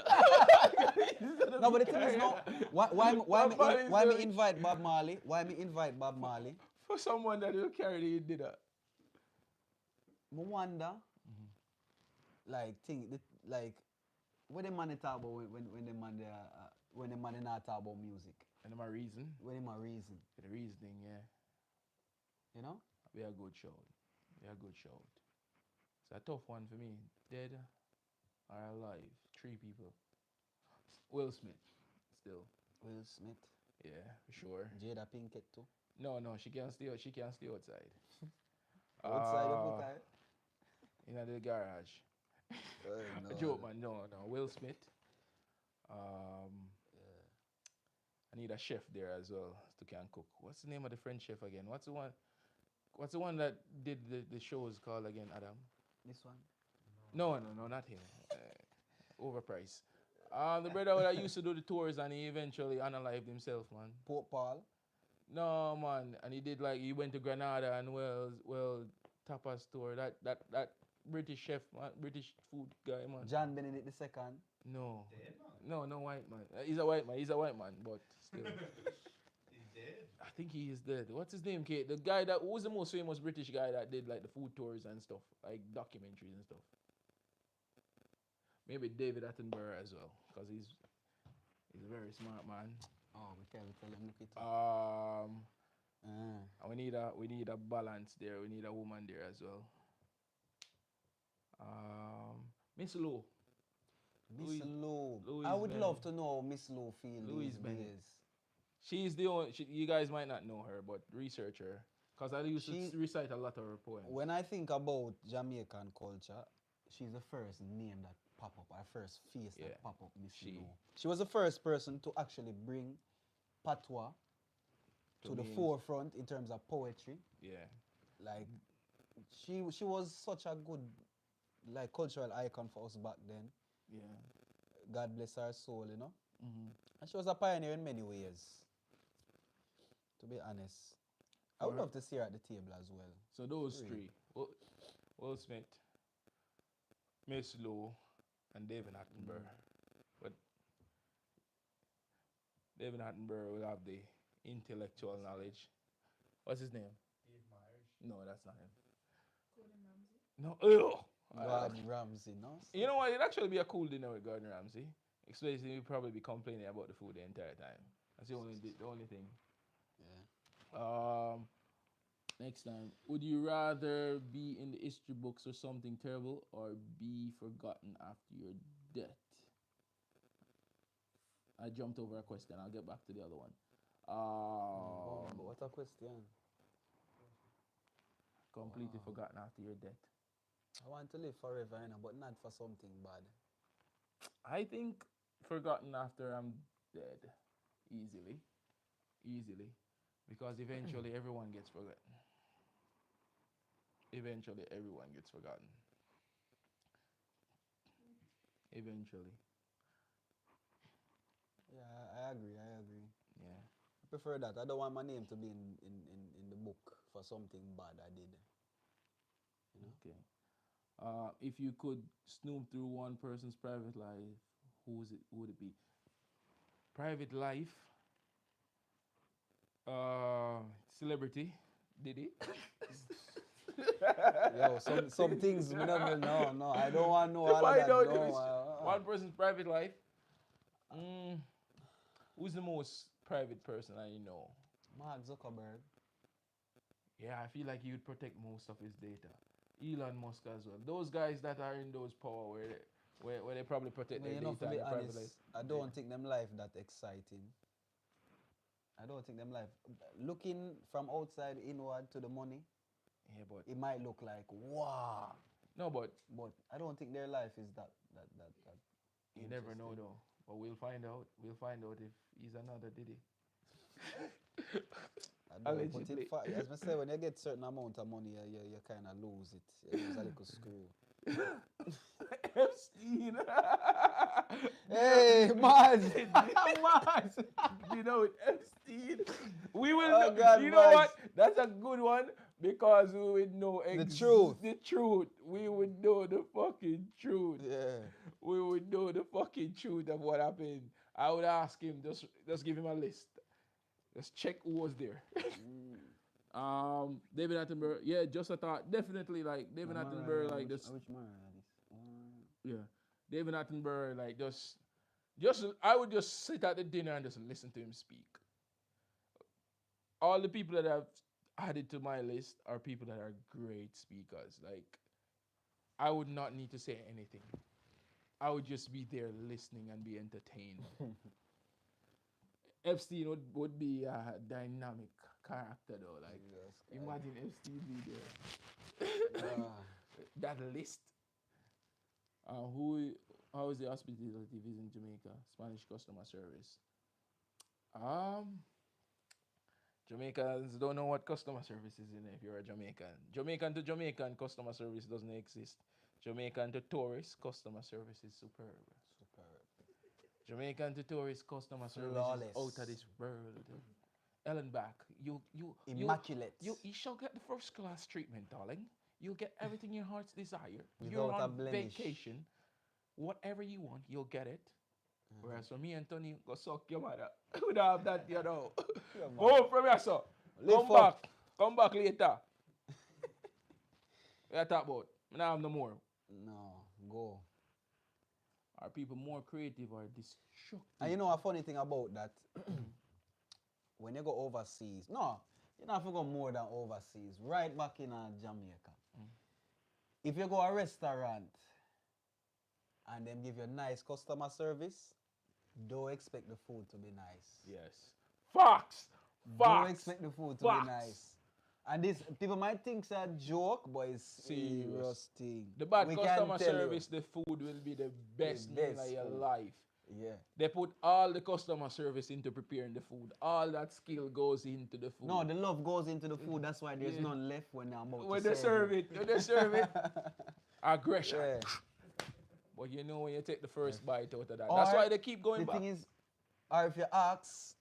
No, but the thing is, no. Why Bob Marley is me gonna- invite Bob Marley? Why me invite Bob Marley? For someone that will carry the dinner. I wonder, like like what the man talk about when the man when the man not talk about music. And my reason, When him a reason, the reasoning, yeah, you know? be a good show. Be a good show. It's a tough one for me. Dead or alive? Three people. Will Smith, still. Will Smith, Yeah, for sure. Jada Pinkett too. No, she can't stay. She can't stay outside. Outside of the time. In the garage. A joke, man. No. Will Smith. I need a chef there as well to can cook. What's the name of the French chef again? What's the one that did the shows called again, Adam? This one. No, not him. Overpriced. The brother that used to do the tours and he eventually unalived himself, man. Pope Paul. No, man. And he went to Granada and tapas tour. That British chef, man, British food guy, man. John Benedict II. No. Dead, man. No, white man. He's a white man, but still. He's dead. I think he is dead. What's his name, Kate? The guy who was the most famous British guy that did like the food tours and stuff, like documentaries and stuff. Maybe David Attenborough as well, because he's a very smart man. Oh, we can't tell him look it up. And we need a balance there. We need a woman there as well. Miss Lou. Miss Lou. Louise I would Bennett. love to know how Miss Lou feels Louise these Bennett. days. She's the only. You guys might not know her, but research her. Because I used She- to recite a lot of her poems. When I think about Jamaican culture, she's the first name that pop up, our first face Yeah. that pop up, Miss She. Lou. She was the first person to actually bring patois to the means- forefront in terms of poetry. Yeah. Like, she was such a good, like, cultural icon for us back then. Yeah. God bless her soul, you know. Mm-hmm. And she was a pioneer in many ways, to be honest. I would For her- love to see her at the table as well. So those Three. three, Will Smith, Miss Lowe, and David Attenborough. But David Attenborough will have the intellectual knowledge. What's his name? Dave Myers. No, that's not him. Gordon Ramsay. No, ew. Gordon Ramsay, no? You know what? It'd actually be a cool dinner with Gordon Ramsay. Especially he'd probably be complaining about the food the entire time. That's the only thing. Yeah. Next time, would you rather be in the history books or something terrible, or be forgotten after your death? I jumped over a question. I'll get back to the other one. But what a question. Completely Wow. forgotten after your death. I want to live forever, you know, but not for something bad. I think forgotten after I'm dead, easily, because eventually everyone gets forgotten. Eventually everyone gets forgotten. Eventually, Yeah, I agree. yeah. I prefer that. I don't want my name to be in the book for something bad I did. You know? Okay. If you could snoop through one person's private life, who would it be? Private life. Celebrity. Diddy. Yo, some things we never know. No, I don't want to know To all of find that. out No, if it's one person's private life. Who's the most private person I know? Mark Zuckerberg. Yeah, I feel like he would protect most of his data. Elon Musk as well. Those guys that are in those power where they probably protect But their you know, data to be and their private honest, life. I don't think them life that exciting. I don't think them life. Looking from outside inward to the money, Yeah, but it might look like wow, no, but but I don't think their life is that. you never know interesting. though. But we'll find out. We'll find out if he's another Diddy. I don't put Allegedly. it as I say, when you get certain amount of money, you kind of lose it. You lose a little screw. Epstein. Hey, Maz! Maz. You know it, Epstein. We will. Oh, God, you know Maz. what? That's a good one because we would know The truth. The truth. We would know the fucking truth. Yeah. We would know the fucking truth of what happened. I would ask him, just give him a list. Just check who was there. David Attenborough, yeah, just a thought. Definitely like David Attenborough, like this. Which Mariah is? Yeah. David Attenborough, like just I would just sit at the dinner and just listen to him speak. All the people that I've added to my list are people that are great speakers. Like I would not need to say anything. I would just be there listening and be entertained. Epstein would be a dynamic character though. Like imagine Epstein be there. That list. How is the hospitality in Jamaica? Spanish customer service. Jamaicans don't know what customer service is in if you're a Jamaican. Jamaican to Jamaican customer service doesn't exist. Jamaican to tourists customer service is superb. Jamaican to tourist customer service Flawless. is out of this world. Ellen back, you Immaculate. You shall get the first class treatment, darling. You'll get everything your heart's desire. Without You're a on blemish. vacation. Whatever you want, you'll get it. Whereas for me and Tony, go suck your mother. We don't have that, you know. Go from here, sir. Lift up. Come back later. What you talk about? Now I'm no more. No, go. Are people more creative or destructive? And you know a funny thing about that? When you go overseas, no, you don't have to go more than overseas. Right back in Jamaica. If you go a restaurant and them give you nice customer service, don't expect the food to be nice. Yes. Facts. Don't expect the food to Facts. be nice. And this people might think it's a joke, but it's serious thing. The bad We can customer tell you. service, the food will be the best meal best of your food. life. Yeah. They put all the customer service into preparing the food. All that skill goes into the food. No, the love goes into the food. That's why there's none left when they're about when to they serve it, when they serve it, aggression. Yeah. But you know when you take the first bite out of that. Or That's why they keep going the back. thing is, or if you ask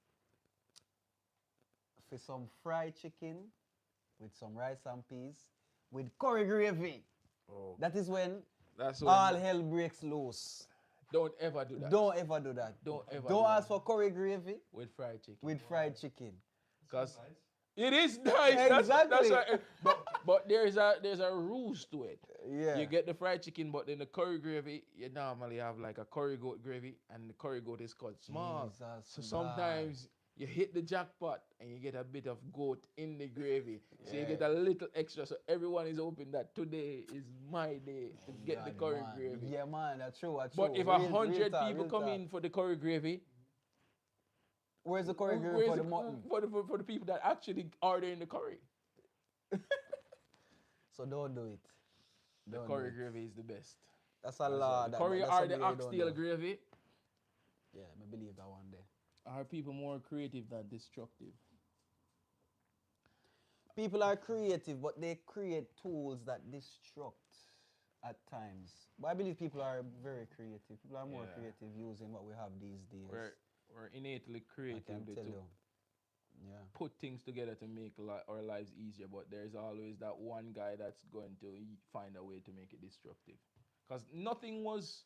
for some fried chicken with some rice and peas with curry gravy, Oh, that is when that's when all hell breaks loose. don't ever do that. Don't ever do that. Don't ever Don't do ask that. for curry gravy with fried chicken. with fried chicken. Because Nice. it is nice. That's Exactly. why, but there's a rules to it. Yeah. You get the fried chicken, but then the curry gravy, you normally have like a curry goat gravy, and the curry goat is cut small. Jesus, So sometimes you hit the jackpot and you get a bit of goat in the gravy. So you Yeah. get a little extra. So everyone is hoping that today is my day to get the curry man. gravy. Yeah, man, that's true. That's But true. if Real 100 talk, people real come talk. in for the curry gravy, Where's the curry gravy where's for the mutton? for the people that actually ordering the curry? So don't do it. The Don't curry do it. gravy is the best. That's a lot. The curry that's or something the you don't oxtail do. gravy. Yeah, I believe that one day. Are people more creative than destructive? People are creative, but they create tools that destruct at times. But I believe people are very creative. People are more Yeah. creative using what we have these days. We're innately I creative can tell to you. Yeah. put things together to make our lives easier, but there's always that one guy that's going to find a way to make it destructive. Because nothing was,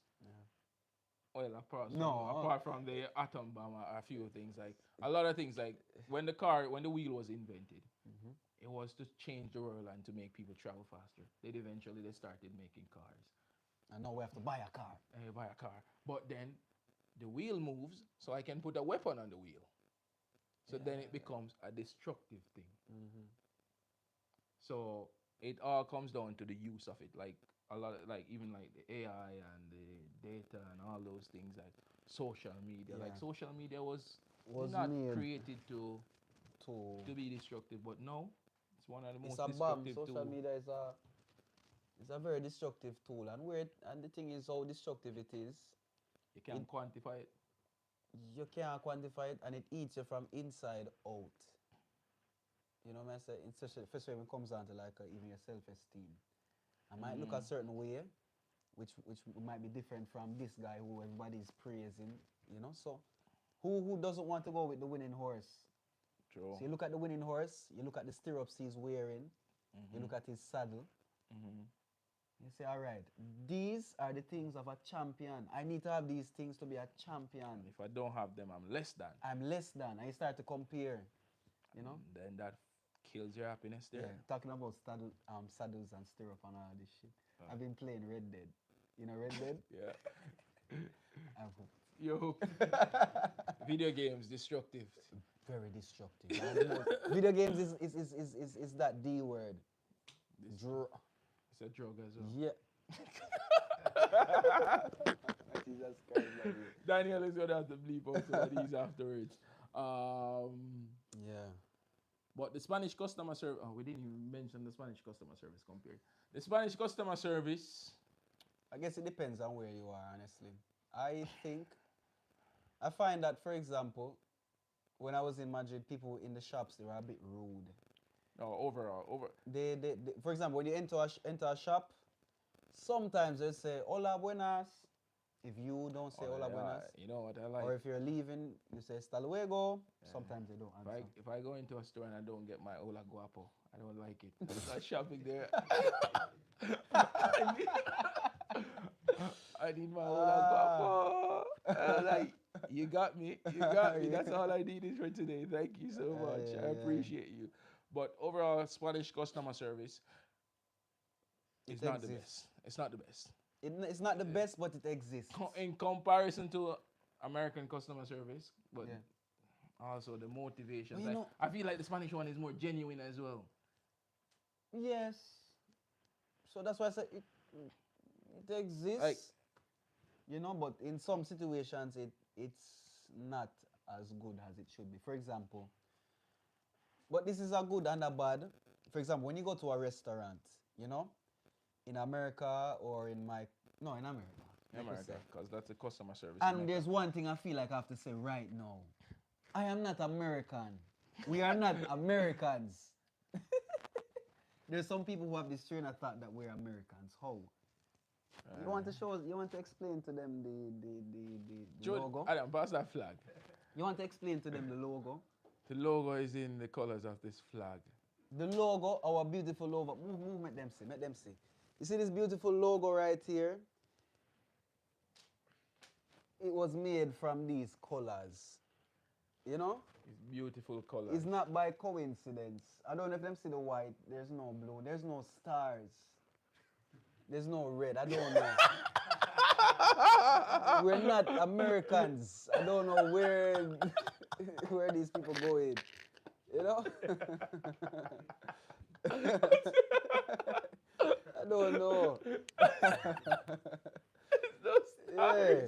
well, apart from the atom bomb, a few things, like a lot of things, like when the wheel was invented, it was to change the world and to make people travel faster. Then eventually they started making cars. And now we have to buy a car. And you buy a car. But then the wheel moves, so I can put a weapon on the wheel. So then it becomes a destructive thing. So it all comes down to the use of it. Like a lot of, like even like the AI and the data and all those things, like social media. Like Yeah. social media was Was not made created to to be destructive, but no, it's one of the most it's a bomb. destructive Social tools. media is a very destructive tool, and the thing is how destructive it is. You can't quantify it. You can't quantify it, and it eats you from inside out. You know what I say? Especially when it comes down to like even your self-esteem. I might look a certain way, which might be different from this guy who everybody's praising. You know, so who doesn't want to go with the winning horse? True. So you look at the winning horse, you look at the stirrups he's wearing, you look at his saddle. You say, all right, these are the things of a champion. I need to have these things to be a champion. If I don't have them, I'm less than. I'm less than. And you start to compare, you know? Then that kills your happiness there. Yeah, talking about saddles and stirrup and all this shit. I've been playing Red Dead. You know Red Dead? Yeah. I'm hooked. You're hooked. Video games, destructive. Very destructive. Video games is that D word. It's a drug as well. Yeah. Jesus Christ. Daniel is gonna have to bleep out some of these afterwards. Yeah. But the Spanish customer service, we didn't even mention the Spanish customer service compared. The Spanish customer service, I guess it depends on where you are, honestly. I find that, for example, when I was in Madrid, people in the shops, they were a bit rude. overall. They for example, when you enter a shop, sometimes they say, hola, buenas. If you don't say hola, buenas. You know what I like? Or if you're leaving, you say hasta luego. Sometimes they don't answer. If I go into a store and I don't get my hola guapo, I don't like it. I start shopping there. I need my hola guapo. Like, you got me. That's all I needed for today. Thank you so much. I appreciate you. But overall, Spanish customer service is not the best. It's not the best. It's not the best, but it exists. In comparison to American customer service, but also the motivation. Well, like, I feel like the Spanish one is more genuine as well. Yes. So that's why I said it exists. Like, you know, but in some situations it's not as good as it should be. For example, but this is a good and a bad. for example, when you go to a restaurant, you know, in America or in my, no, in America. In like we America, say. because that's the customer service. And in there's America. one thing I feel like I have to say right now. I am not American. We are not Americans. There's some people who have this train of thought that we're Americans. How? You want to show? You want to explain to them the logo? Adam, pass that flag. You want to explain to them the logo? The logo is in the colors of this flag. The logo, our beautiful logo. Move, make them see, make them see. You see this beautiful logo right here? It was made from these colors. You know? It's beautiful colors. It's not by coincidence. I don't know if them see the white. There's no blue. There's no stars. There's no red. I don't know. We're not Americans. I don't know where where these people go in. You know? I don't know. Those Yeah.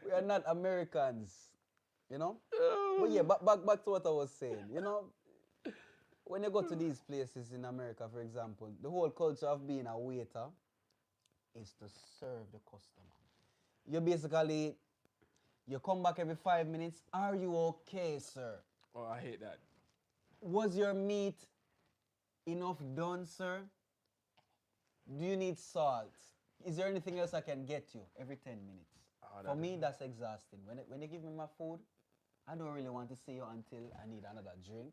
We are not Americans. You know? But yeah, back to what I was saying. You know, when you go to these places in America, for example, the whole culture of being a waiter is to serve the customer. You basically, you come back every 5 minutes. Are you okay, sir? Oh, I hate that. Was your meat enough done, sir? Do you need salt? Is there anything else I can get you every 10 minutes? Oh, For me, that's exhausting. When you give me my food, I don't really want to see you until I need another drink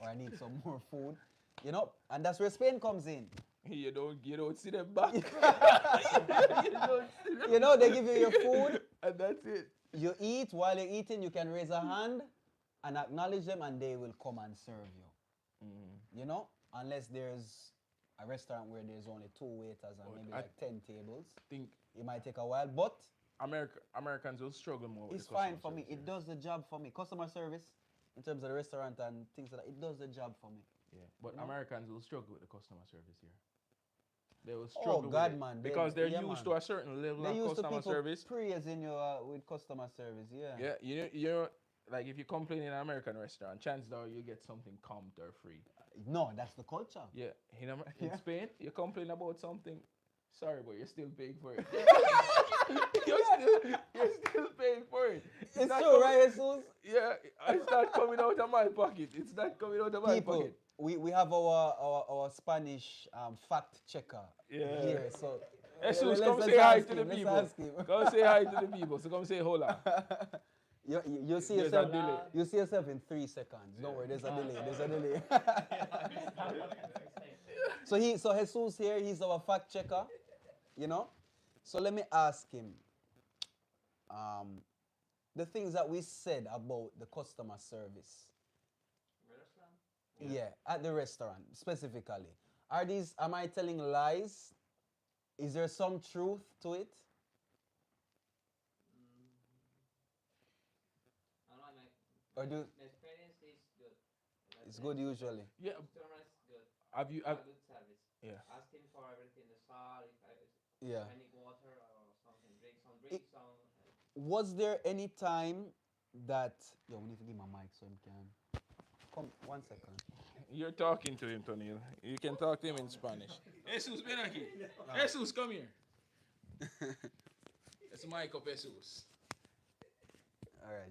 or I need some more food. You know, and that's where Spain comes in. You don't see them back. You know, they give you your food, And that's it. you eat. While you're eating, you can raise a hand and acknowledge them, and they will come and serve you. You know, unless there's a restaurant where there's only 2 waiters and maybe like 10 tables, Think it might take a while, but Americans will struggle more with it's the fine customer for me. service It here. does the job for me. Customer service, in terms of the restaurant and things like that, it does the job for me. Yeah, but No? Americans will struggle with the customer service here. They will struggle with God, it man, because they're yeah, used man. to a certain level They of used to customer people service. praising you with customer service, yeah. Yeah, you know, like if you complain in an American restaurant, chances are you get something comped or free. No, that's the culture. Yeah, in Yeah. Spain, you complain about something. Sorry, but you're still paying for it. you're still paying for it. It's not true, coming- right, Jesus? Yeah, it's not coming out of my pocket. It's not coming out of my People, pocket. we have our Spanish fact checker Yeah. here, so Jesus, let's come say hi ask to him, the let's people. ask him. Come say hi to the people. So come say hola. You see There's a yourself. delay. You see yourself in 3 seconds. Don't worry, there's a delay. There's a delay. So Jesus here, he's our fact checker. You know. So let me ask him. The things that we said about the customer service. Yeah, at the restaurant specifically. Am I telling lies? Is there some truth to it? Or do The experience is good. it's good usually? Yeah. Customer is good. Have you? Good service. Yeah. Asking for everything, the salt, Yeah. I need water or something, drink It- some. Was there any time that we need to give my mic so he can come 1 second. You're talking to him, Tonil. You can talk to him in Spanish. Jesus, ven aquí. Jesus, come here. It's mic up, Jesus. All right,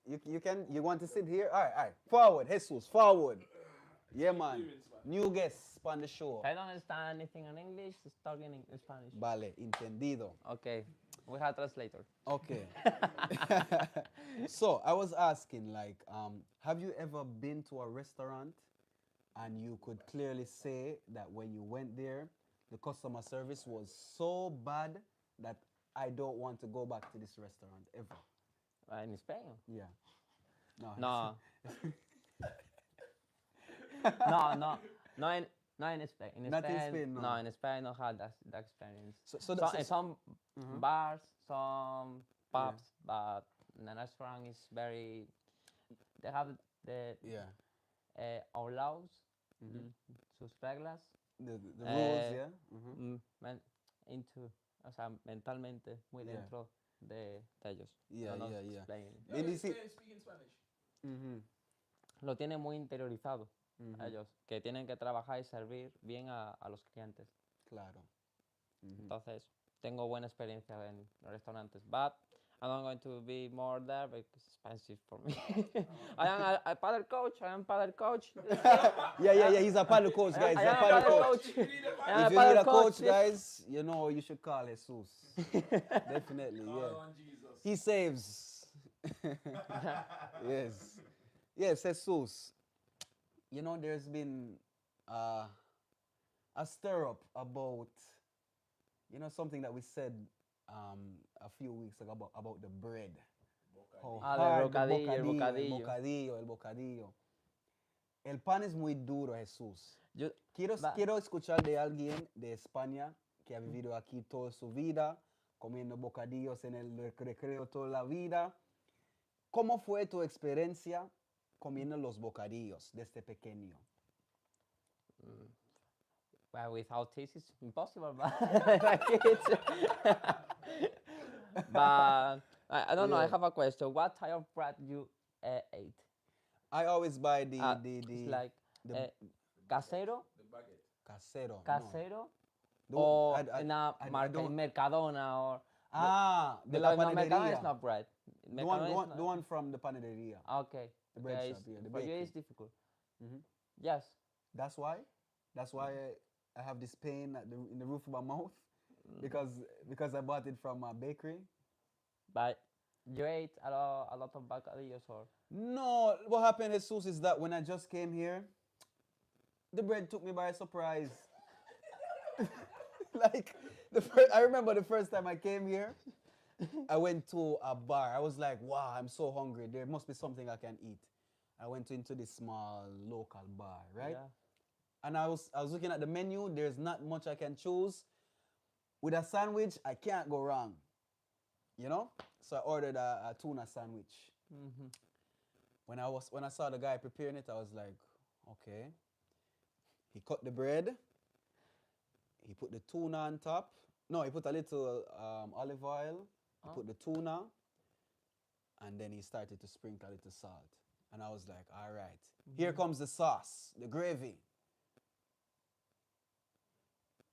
you want to sit here? All right. Forward, Jesus, forward. Yeah, man. New guests on the show. I don't understand anything in English, just talking in Spanish. Vale, entendido. Okay, we have translator. Okay. So I was asking, like, have you ever been to a restaurant and you could clearly say that when you went there, the customer service was so bad that I don't want to go back to this restaurant ever? In Spain? Yeah. No. No. No, in Spain. Not in Spain, no. No, in Spain I don't have that experience. So Some Mhm. bars, some pubs, but the restaurant is very. They have the yeah. our laws, Mhm. sus reglas, The rules, yeah. o sea, mentalmente muy Yeah. dentro de ellos. Yeah, No, yeah. explain. Maybe see. Speak in Spanish. Mhm. Lo tiene muy interiorizado. ellos, que tienen que trabajar y servir bien a los clientes. Claro. Entonces, tengo buena experiencia en los restaurantes. But I'm not going to be more there because it's expensive for me. I am a paddle coach. I am paddle coach. Yeah. He's a paddle coach, guys. I He's a am a paddle paddle coach. coach. If you need a coach, guys, you know you should call Jesus. Definitely, yeah. Call on Jesus. He saves. Yes. Yes, Jesus. You know, there's been a stir up about, you know, something that we said a few weeks ago about the bread. How Ah, hard el the bocadillo. el bocadillo. El pan es muy duro, Jesús. Yo, Quiero escuchar de alguien de España que ha vivido aquí toda su vida, comiendo bocadillos en el recreo toda la vida. ¿Cómo fue tu experiencia comiendo los bocadillos desde pequeño? well, without taste, it's impossible. But like but I don't know. I Yeah. have a question. What type of bread you ate? I always buy the It's like the casero, The baguette. casero. no. casero, The- or I- en a I marca, don't- Mercadona, or de la because no, Mercadona panadería. is not bread. The Mercadona is the one from the panaderia. okay. The bread Okay, shop, yeah, the for you bakery. it's difficult. Mhm. Yes. That's why I have this pain in the roof of my mouth because I bought it from a bakery. But you ate a lot of bocadillos or No, what happened, Jesus, is that when I just came here, the bread took me by surprise. Like I remember the first time I came here, I went to a bar. I was like, wow, I'm so hungry. There must be something I can eat. I went into this small local bar, right? yeah. And I was looking at the menu. There's not much I can choose. With a sandwich, I can't go wrong. You know? So I ordered a tuna sandwich. Mhm. When I saw the guy preparing it, I was like, okay. He cut the bread. He put the tuna on top. No, he put a little olive oil. He put the tuna. And then he started to sprinkle a little salt. And I was like, all right. Here comes the sauce, the gravy.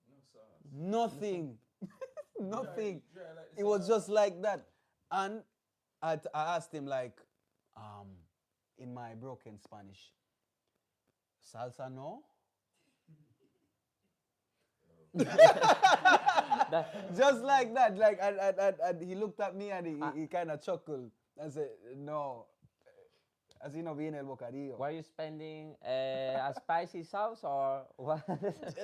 No sauce. Nothing. Nothing. Dry like the It was sauce. just like that. And I asked him, like, in my broken Spanish, salsa no? Just like that. Like, and he looked at me and he kind of chuckled and said, no. Así no viene el bocadillo. Were you spending a spicy sauce or what?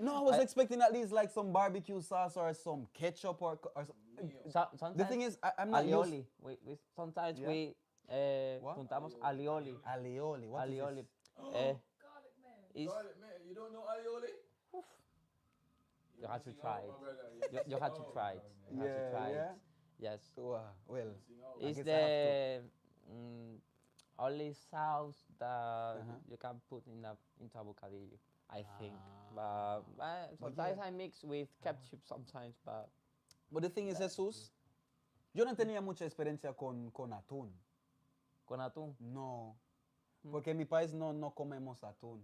No, I was expecting at least like some barbecue sauce or some ketchup or Sometimes the thing is, I'm not used. alioli. We sometimes Yeah. we What? juntamos alioli. Alioli. What is Alioli. this? Garlic mayo. Is Garlic, man, you don't know aioli? you have to missing try out, it. my brother. You have to try it. You have to try it. Yeah. Yes. Well, Missing out. It's guess I have the only sauce that Uh-huh. you can put into a bocadillo, I think. Ah. But sometimes I mix with ketchup sometimes, but But the thing is, Jesus, yo no tenía mucha experiencia con atún. con atún. No. Porque en mi país no comemos atún.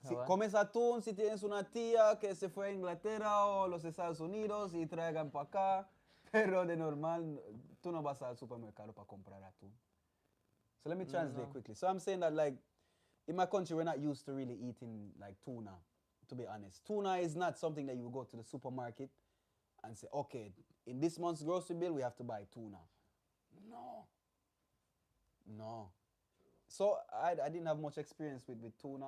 Si Ah, comes atún, si tienes una tía que se fue a Inglaterra o los Estados Unidos y traigan para acá, pero de normal, tú no vas al supermercado para comprar atún. So let me translate quickly. So I'm saying that, like, in my country, we're not used to really eating, like, tuna, to be honest. Tuna is not something that you go to the supermarket and say, okay, in this month's grocery bill, we have to buy tuna. No. So I didn't have much experience with tuna,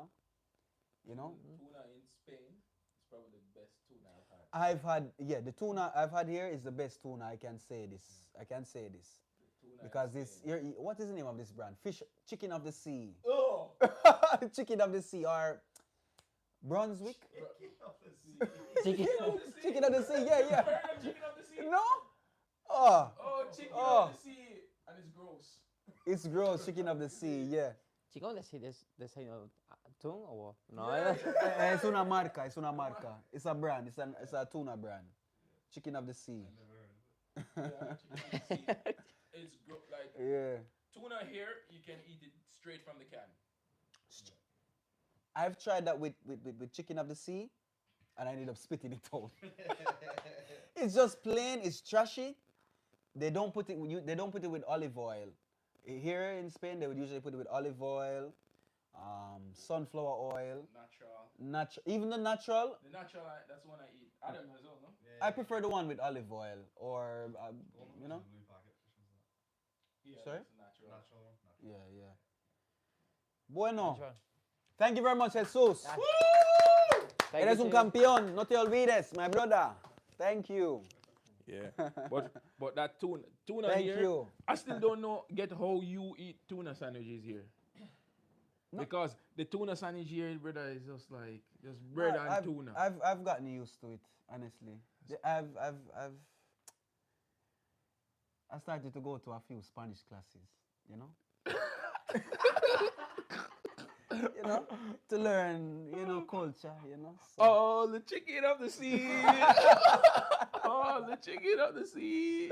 you know. Tuna in Spain is probably the best tuna I've had. The tuna I've had here is the best tuna. I can say this. Tuna Because in this, Spain. what is the name of this brand? Chicken of the Sea. Oh! Chicken of the Sea or Brunswick? Chicken. Chicken of the Sea, yeah. Heard of chicken of the sea? No? Oh, Oh, chicken Oh. of the sea, and it's gross. it's gross. Chicken of the Sea, yeah. Chicken de the same atún or no? Yeah. Es una marca. It's a brand. It's a tuna brand. Chicken of the Sea. Yeah, chicken of the sea. It's like Yeah. tuna here, you can eat it straight from the can. I've tried that with chicken of the sea, and I ended up spitting it out. It's just plain. It's trashy. They don't put it. They don't put it with olive oil. Here in Spain, they would usually put it with olive oil, sunflower oil, even the natural. The natural, that's the one I eat. I don't know as well, no? I prefer the one with olive oil, or you know. Yeah, Sorry? that's natural. Yeah. Bueno. Thank you very much, Jesus. Thank Eres you, un too. campeón. No te olvides, my brother. Thank you. Yeah, but that tuna Thank here, you. I still don't get how you eat tuna sandwiches here. No. Because the tuna sandwich here, brother, is just like bread and tuna. I've gotten used to it, honestly. I started to go to a few Spanish classes, you know. You know, to learn, culture, So. Oh, the chicken of the sea. Oh, the chicken of the sea.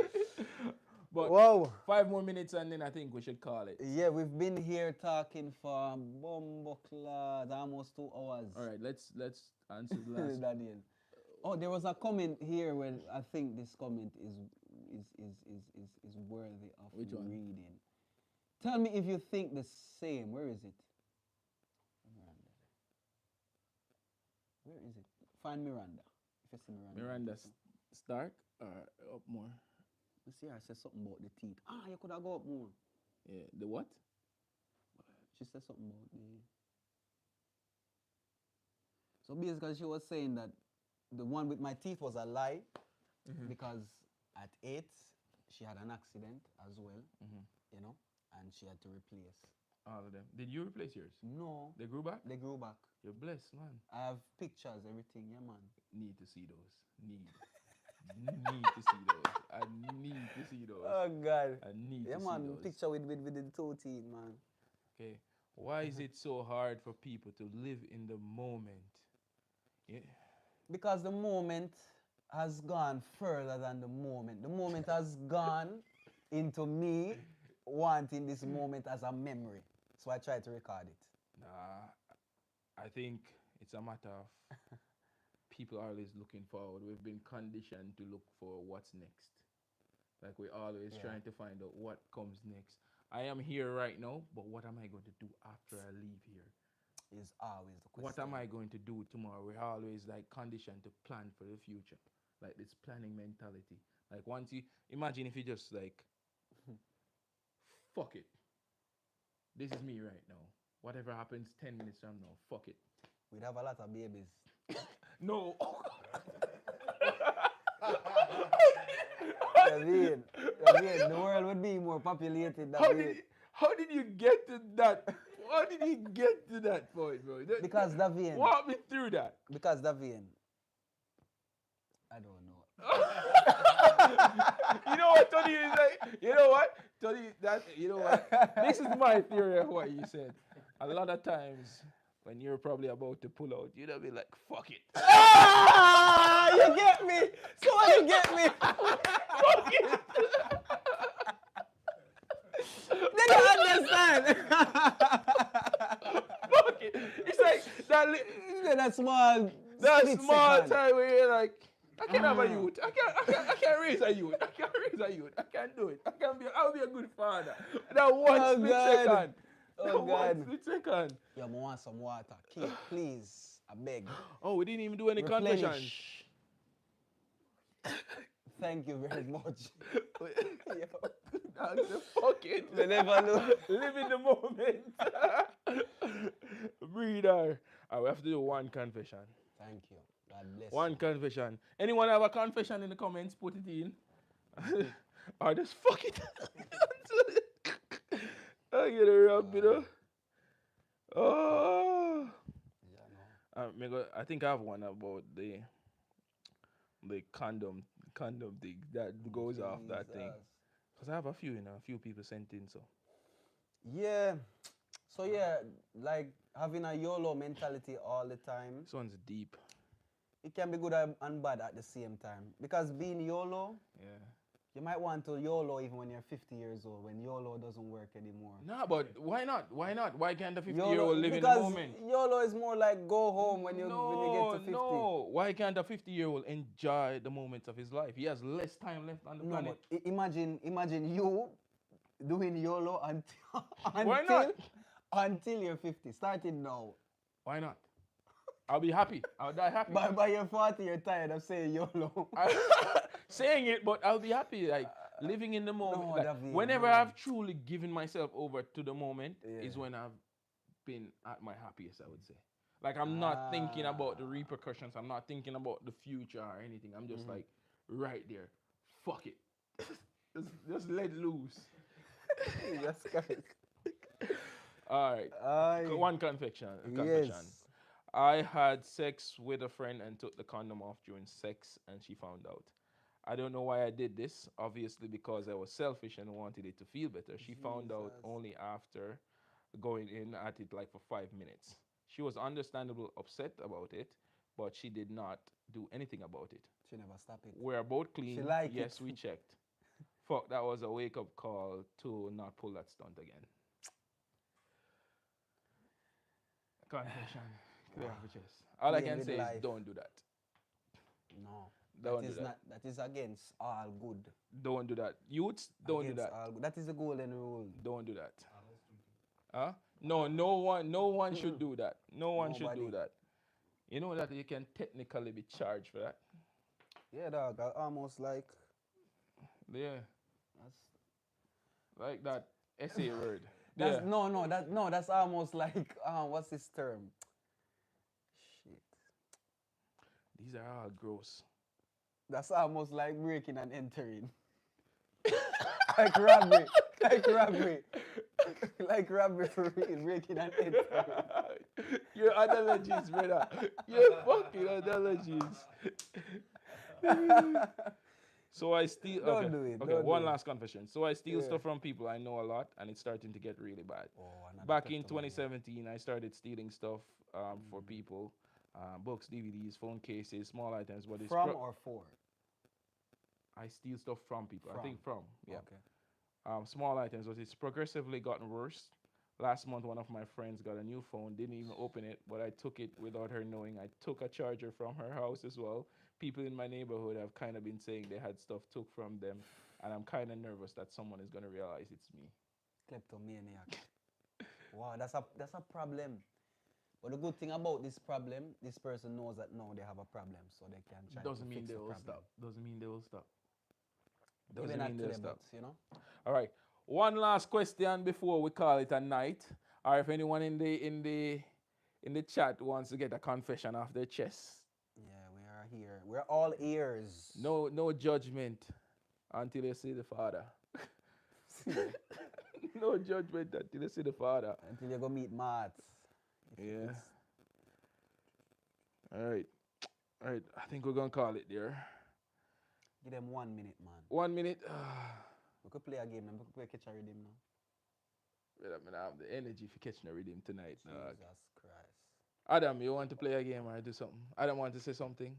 But Whoa. 5 more minutes and then I think we should call it. Yeah, we've been here talking for almost 2 hours. All right, let's answer the last. Daniel. Oh, there was a comment here where I think this comment is worthy of Which one? reading. Tell me if you think the same. Where is it? Miranda. Where is it? Find Miranda. If you see Miranda. Miranda Stark or up more? You see, I said something about the teeth. You could have go up more. Yeah, the what? She said something about the. So basically, she was saying that the one with my teeth was a lie because at 8 she had an accident as well, and she had to replace. All of them. Did you replace yours? No, They grew back? they grew back. You're blessed, man. I have pictures, everything, yeah, man. Need to see those. Need to see those. I need to see those. Oh God. I need Yeah, to man. see those. Picture with the 2 teeth, man. Okay. Why is it so hard for people to live in the moment? Yeah. Because the moment has gone further than the moment. The moment has gone into me wanting this moment as a memory. So I try to record it. Nah, I think it's a matter of people are always looking forward. We've been conditioned to look for what's next. Like we're always trying to find out what comes next. I am here right now, but what am I going to do after I leave here? Is always the question. What am I going to do tomorrow? We're always like conditioned to plan for the future. Like this planning mentality. Like once you imagine if you just like fuck it. This is me right now. Whatever happens 10 minutes from now, fuck it. We'd have a lot of babies. No. David, the world would be more populated. How did you get to that? How did you get to that point, bro? Because David. Walk me through that. Because David. I don't know. You know what, Tony is like? You know what? Tony, this is my theory of what you said. A lot of times when you're probably about to pull out, you'd be like, fuck it. You get me? So you get me? Fuck it. They don't understand. Fuck it. It's like that small that split small second. time where you're like, I can have a youth. I can't raise a youth. I can't raise a youth. I can't do it. I'll be a good father. That one split second. Oh God. 1 split second. Yo, I want some water. Keith, please. I beg. Oh, we didn't even do any confessions. Thank you very much. Fuck it. We never know. Live in the moment. Breather. We have to do one confession. Thank you. God bless One you. confession. Anyone have a confession in the comments? Put it in. Or just fuck it. I get a rub, you know. Oh. I think I have one about the condom thing that goes off that thing. Because I have a few people sent in, so. Yeah. So yeah, like having a YOLO mentality all the time. This one's deep. It can be good and bad at the same time. Because being YOLO, Yeah. You might want to YOLO even when you're 50 years old, when YOLO doesn't work anymore. Nah, but why not? Why not? Why can't a 50-year-old YOLO, live in the because moment? YOLO is more like go home when you get to 50. No. Why can't a 50-year-old enjoy the moments of his life? He has less time left on the No, planet. but imagine you doing YOLO until Why not? until you're 50. Starting now. Why not? I'll be happy. I'll die happy. By your 40, you're tired of saying YOLO. Saying it, but I'll be happy. Like living in the moment. No, Like, David, whenever no. I've truly given myself over to the moment is Yeah. when I've been at my happiest, I would say. Like I'm not thinking about the repercussions. I'm not thinking about the future or anything. I'm just like right there. Fuck it. just let loose. Yes, guys. All right. One confession. Yes. I had sex with a friend and took the condom off during sex, and she found out. I don't know why I did this. Obviously, because I was selfish and wanted it to feel better. She found out only after going in at it like for 5 minutes. She was understandably upset about it, but she did not do anything about it. She never stopped it. We're both clean. She liked Yes, it. we checked. Fuck, that was a wake-up call to not pull that stunt again. Confession. Clear off your chest. All I Playing can with say life. is don't do that. No. Don't that do is that. not. That is against all good. Don't do that. Youths, don't do Against that. all good. That is the golden rule. Don't do that. Huh? No one should do that. No one should do Nobody. that. You know that you can technically be charged for that? Yeah, dog. Almost like. Yeah. That's, Like that essay word. that's Yeah. no. That's almost like what's this term? Shit. These are all gross. That's almost like breaking and entering. like robbery. Like robbery. like robbery for real. Breaking and entering. Your analogies, brother. Your fucking analogies. So I steal. Don't Okay. do it, Okay. don't One do it. last confession. So I steal Yeah. stuff from people I know a lot, and it's starting to get really bad. Oh, another Back in testimony. 2017, I started stealing stuff for people, books, DVDs, phone cases, small items. But it's From or for? I steal stuff from people. I think from. Yeah. Okay. Small items, but it's progressively gotten worse. Last month, one of my friends got a new phone, didn't even open it, but I took it without her knowing. I took a charger from her house as well. People in my neighborhood have kind of been saying they had stuff took from them, and I'm kind of nervous that someone is going to realize it's me. Kleptomaniac. Wow, that's a problem. But the good thing about this problem, this person knows that now they have a problem, so they can try Doesn't to mean fix they the will problem. stop. Doesn't mean they will stop. Maybe Doesn't not mean today, they'll stop. but, you know. All right. One last question before we call it a night. Or if anyone in the chat wants to get a confession off their chest. Yeah, we are here. We're all ears. No judgment until you see the Father. No judgment until you see the Father. Until you go meet Matt. Yeah. All right. I think we're gonna call it there. Give them 1 minute, man. 1 minute. We could play a game and we could play catch a rhythm now. Well, I'm gonna have the energy for catching a rhythm tonight. dog. Jesus Christ. Adam, you want to play a game or do something? Adam want to say something?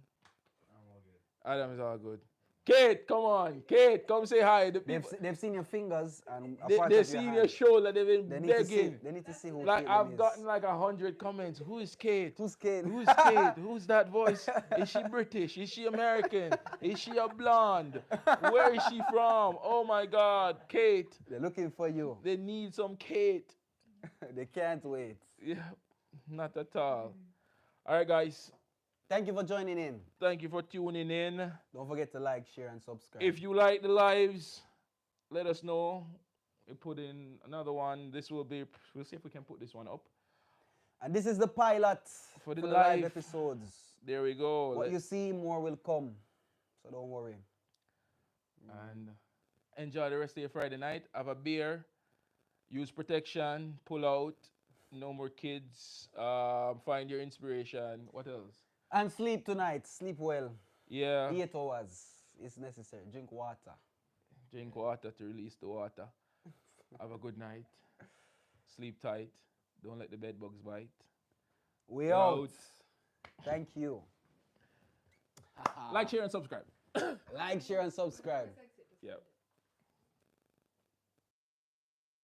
I'm all good. Adam is all good. Kate, come on. Kate, come say hi. The They've, people, they've seen your fingers and a they, part they've of your seen hand. your shoulder. They've been They need to begging. see who Like Caitlin I've is. gotten like 100 comments. Who is Kate? Who's Kate? Who's Kate? Who's that voice? Is she British? Is she American? Is she a blonde? Where is she from? Oh my God, Kate. They're looking for you. They need some Kate. They can't wait. Yeah, not at all. All right, guys. Thank you for joining in. Thank you for tuning in. Don't forget to like, share, and subscribe. If you like the lives, let us know. We put in another one. This will be, we'll see if we can put this one up. And this is the pilot For the live live. episodes. There we go. What you see, more will come. So don't worry. And enjoy the rest of your Friday night. Have a beer. Use protection. Pull out. No more kids. Find your inspiration. What else? And sleep tonight. Sleep well. Yeah. 8 hours is necessary. Drink water. Drink water to release the water. Have a good night. Sleep tight. Don't let the bed bugs bite. We out. Thank you. Like, share, and subscribe. Like, share, and subscribe. Exit. Yep.